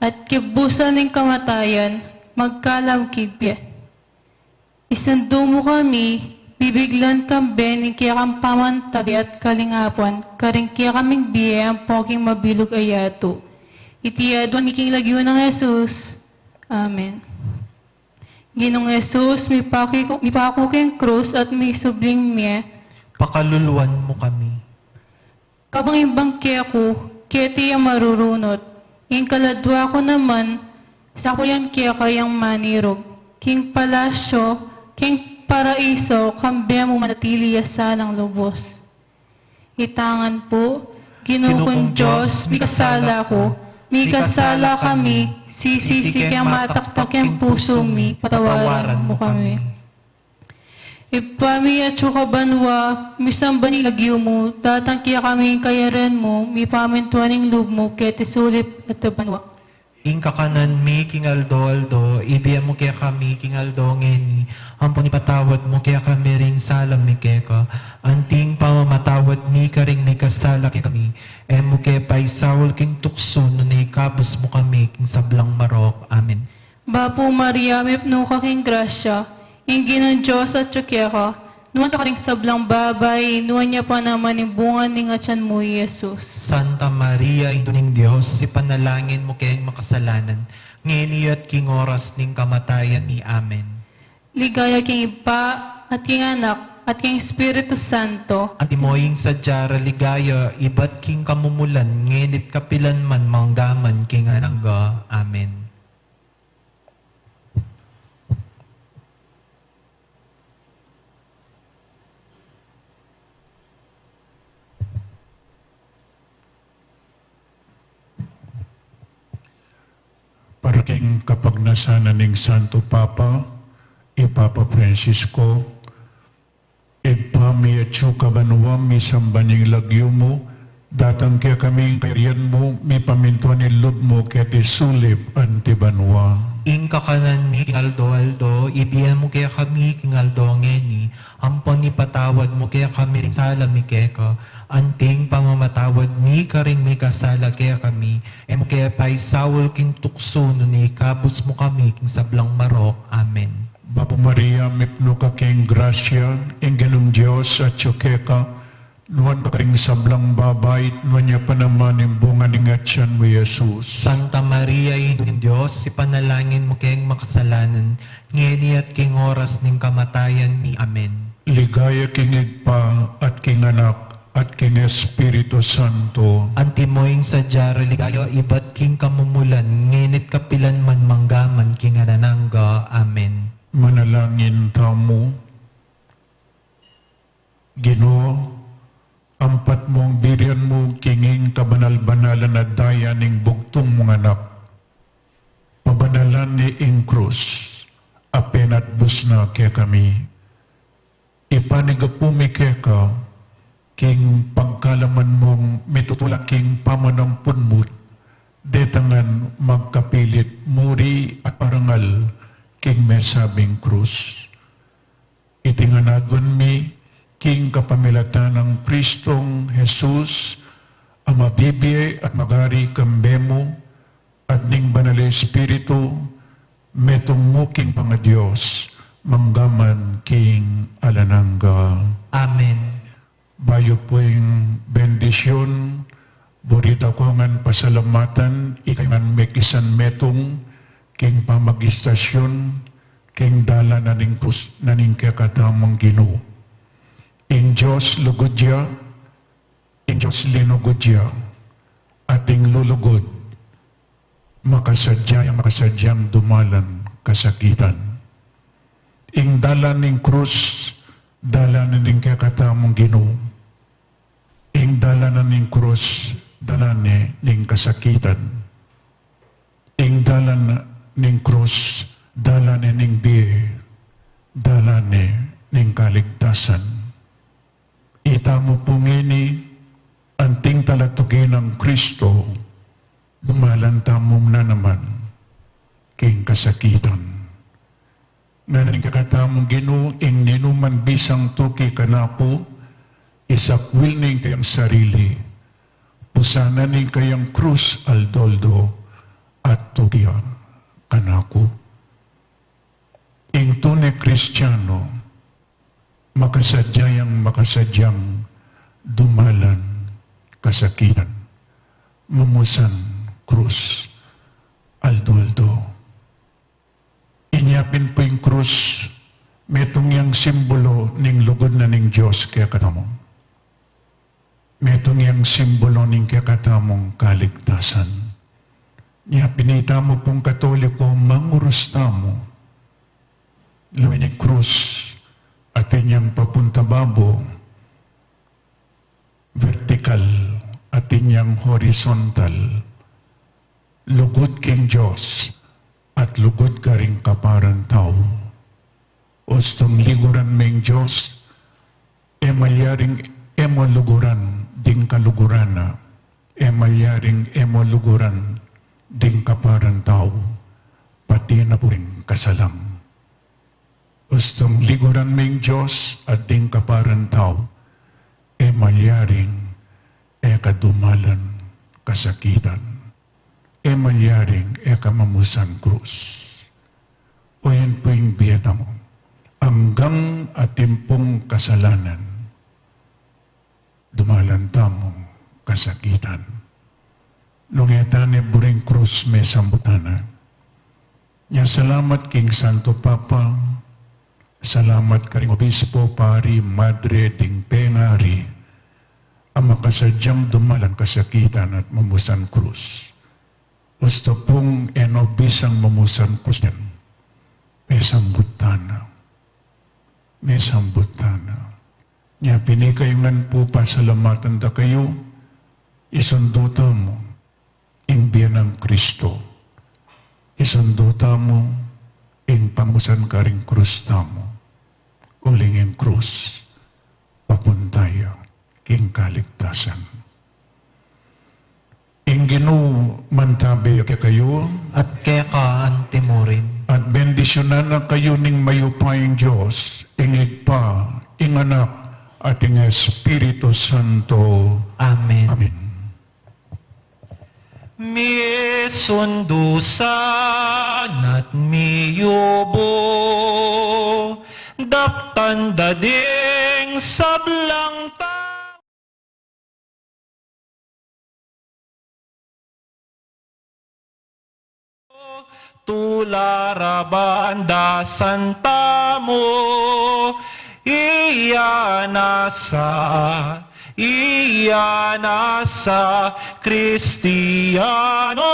Speaker 10: At kibusal ng kamatayan, magkalaw kibya. Isundo mo kami, bibiglan kang bening kaya kang pamantagi at kalingapan, karing kaya kaming biya ang poking mabilog ayato. Itiyadwan iking lagyo ng Jesus. Amen. Ginong Jesus, may pako keng krus at may subling miya.
Speaker 1: Pakaluluan mo kami.
Speaker 10: Kabang ibang kaya ko, kaya tiya marurunot. Ing kaladwa ko naman, sa kuyan kaya kayang manirog. King palasyo, king paraiso, kambya mo manatili salang lubos. Itangan po, Ginukong Diyos, may kasala ko, may kasala kami, sisisi kaya mataktak ang puso mi, patawaran mo kami. Ipami at sukabanwa, misamba ni lagyo mo, tatangkiya kami kayaran mo, mi pamintuaning loob mo, kete sulip at tabanwa.
Speaker 1: Ing kakanan mi kingaldo-aldo, ibiya mo kaya kami kingaldo ngeni, ampun ipatawad mo kaya kami ring salam mi keka, anting pamamatawad mi karing may kasala kaya kami, mo kaya paisawal king tukso no naikabos mo kami king sablang marok. Amen.
Speaker 10: Bapo Maria, may pno ka king grasya, ingin ng Diyos at tsukya ka, nuwan ka ring sablang babay, nuwan niya pa naman yung bunga ni nga tiyan mo, Jesus.
Speaker 1: Santa Maria, ito ning Diyos, si panalangin mo kayang makasalanan, ngeni at king oras ning kamatayan ni. Amen.
Speaker 10: Ligaya king ipa at king anak at king Espiritu Santo.
Speaker 1: At imoying sadyara ligaya, iba't king kamumulan, ngenit kapilan man manggaman king anangga. Amen.
Speaker 2: Para king kapagnasanan ng Santo Papa, Papa Francisco, ipami at sukabanwam, misambaning lagyo mo, datang kaya kami kariyan mo, mi pamintuan ilob mo, kaya tisulip antibanwa.
Speaker 1: Ing kakanan mi kingaldo-aldo, ibiyan mo kaya kami kingaldo ngeni, ampon ipatawad mo kaya kami rin sala mi keka, anting pamamatawad mi karing may kasala kaya kami, mo kaya paisawal king tukso no ni kabus mo kami king sablang marok. Amen.
Speaker 2: Bapo Maria, mipno ka king grasya, ingginong Diyos at tsukeka, nuwan ka ring sablang babay, nuwan niya pa naman yung bunga ng atyan mo, Jesus.
Speaker 1: Santa Maria, ing Diyos, si panalangin mo kayang makasalanan, ngeni at king oras ning kamatayan ni. Amen.
Speaker 2: Ligaya king igpa at king anak at king Espiritu Santo.
Speaker 1: Antimoing sadyara ligaya, iba't king kamumulan, ngenit kapilan man manggaman king ananangga. Amen.
Speaker 2: Manalangin tamo, Ginoo, ampat mong birian mo kinging kabanal-banalan na daya ning bugtong mong anak. Pabanalan ni ing krus, apen at busna kaya kami. Ipanigapumi kaya ka, king pagkalaman mong mitutulak king pamanampunmut, detangan magkapilit muri at parangal, king mesabing krus. Itinganagon mi, king kapamilatan ng Kristong Jesus, ang mabibiyay at magari kambemo, at ning banal Espiritu, metong mo king pangadiyos, manggaman king alanangga.
Speaker 1: Amen.
Speaker 2: Bayo po yung bendisyon, burita ko ngan pasalamatan, ikangan mekisan metong, king pamagistasyon, king dala na ning kakatamang Ginoo. In Diyos lugudya, in Diyos linugudya, ating lulugod, makasadyang dumalan kasakitan. In dala ning krus, dala na ning kakatamang Ginoo. In dala na ning krus, dala ning kasakitan. In dala na ning krus, dala ning biye, dala ning kaligtasan. Itamo pungini, anting talatugin ng Kristo, dumalan tamom na naman. king kasakitan. Nganing kakatamong Ginoo ing ninuman bisang tuki kanapo, isakwil ning kayang sarili, pusana ning kayang krus aldoldo, at tukiya kanako. Ing tunay Kristiyano, makasadyang dumalan kasakitan, mumusan krus aldoldo. Inyapin po yung krus, metong yung simbolo ning lugod na ning Diyos kaya katamong. Metong yung simbolo ning kaya katamong kaligtasan. Niya pinita mo pong Katoliko, mangurus tamo. Lawin yung krus, at inyang papunta babo, vertical, at inyang horizontal, lugod king Diyos, at lugod ka rin kaparan tao. Ustong liguran may Diyos, emayaring emo luguran, ding kalugurana, emayaring emo luguran, ding kaparan tao, pati na po rin kasalang. Ustong liguran may Diyos, at ding kaparan tao, emayaring kadumalan kasakitan. Mayaring kamamusan krus. O yan po yung biyata mo. Hanggang atimpong kasalanan, dumalanta mong kasakitan. Lungetane buring krus may sambutana. Nya salamat king Santo Papa, salamat karing Obispo, Pari, Madre, ding Pengari, ang makasadyang dumalan kasakitan at mamusan krus. Gusto pong enobisang mamusan ko siya. May sambutana. May sambutana. Nya pinikayungan po pasalamatan da kayo, isunduta mo, imbiyan ng Kristo. Isunduta mo, ing pamusan ka rin krus tamo. Uling yung krus, papuntaya, king kaligtasan. Ing Ginoo mantabi kayo
Speaker 1: at kaya ka antimurin.
Speaker 2: At bendisyonan na kayo ning mayupayang Diyos, ingit pa, ing anak, at ing Espiritu Santo.
Speaker 1: Amen.
Speaker 2: Amen.
Speaker 3: Mi sundusan at mi yubo, daptan dading sablang ta. Tularabanda santamo, iya nasa Kristiyano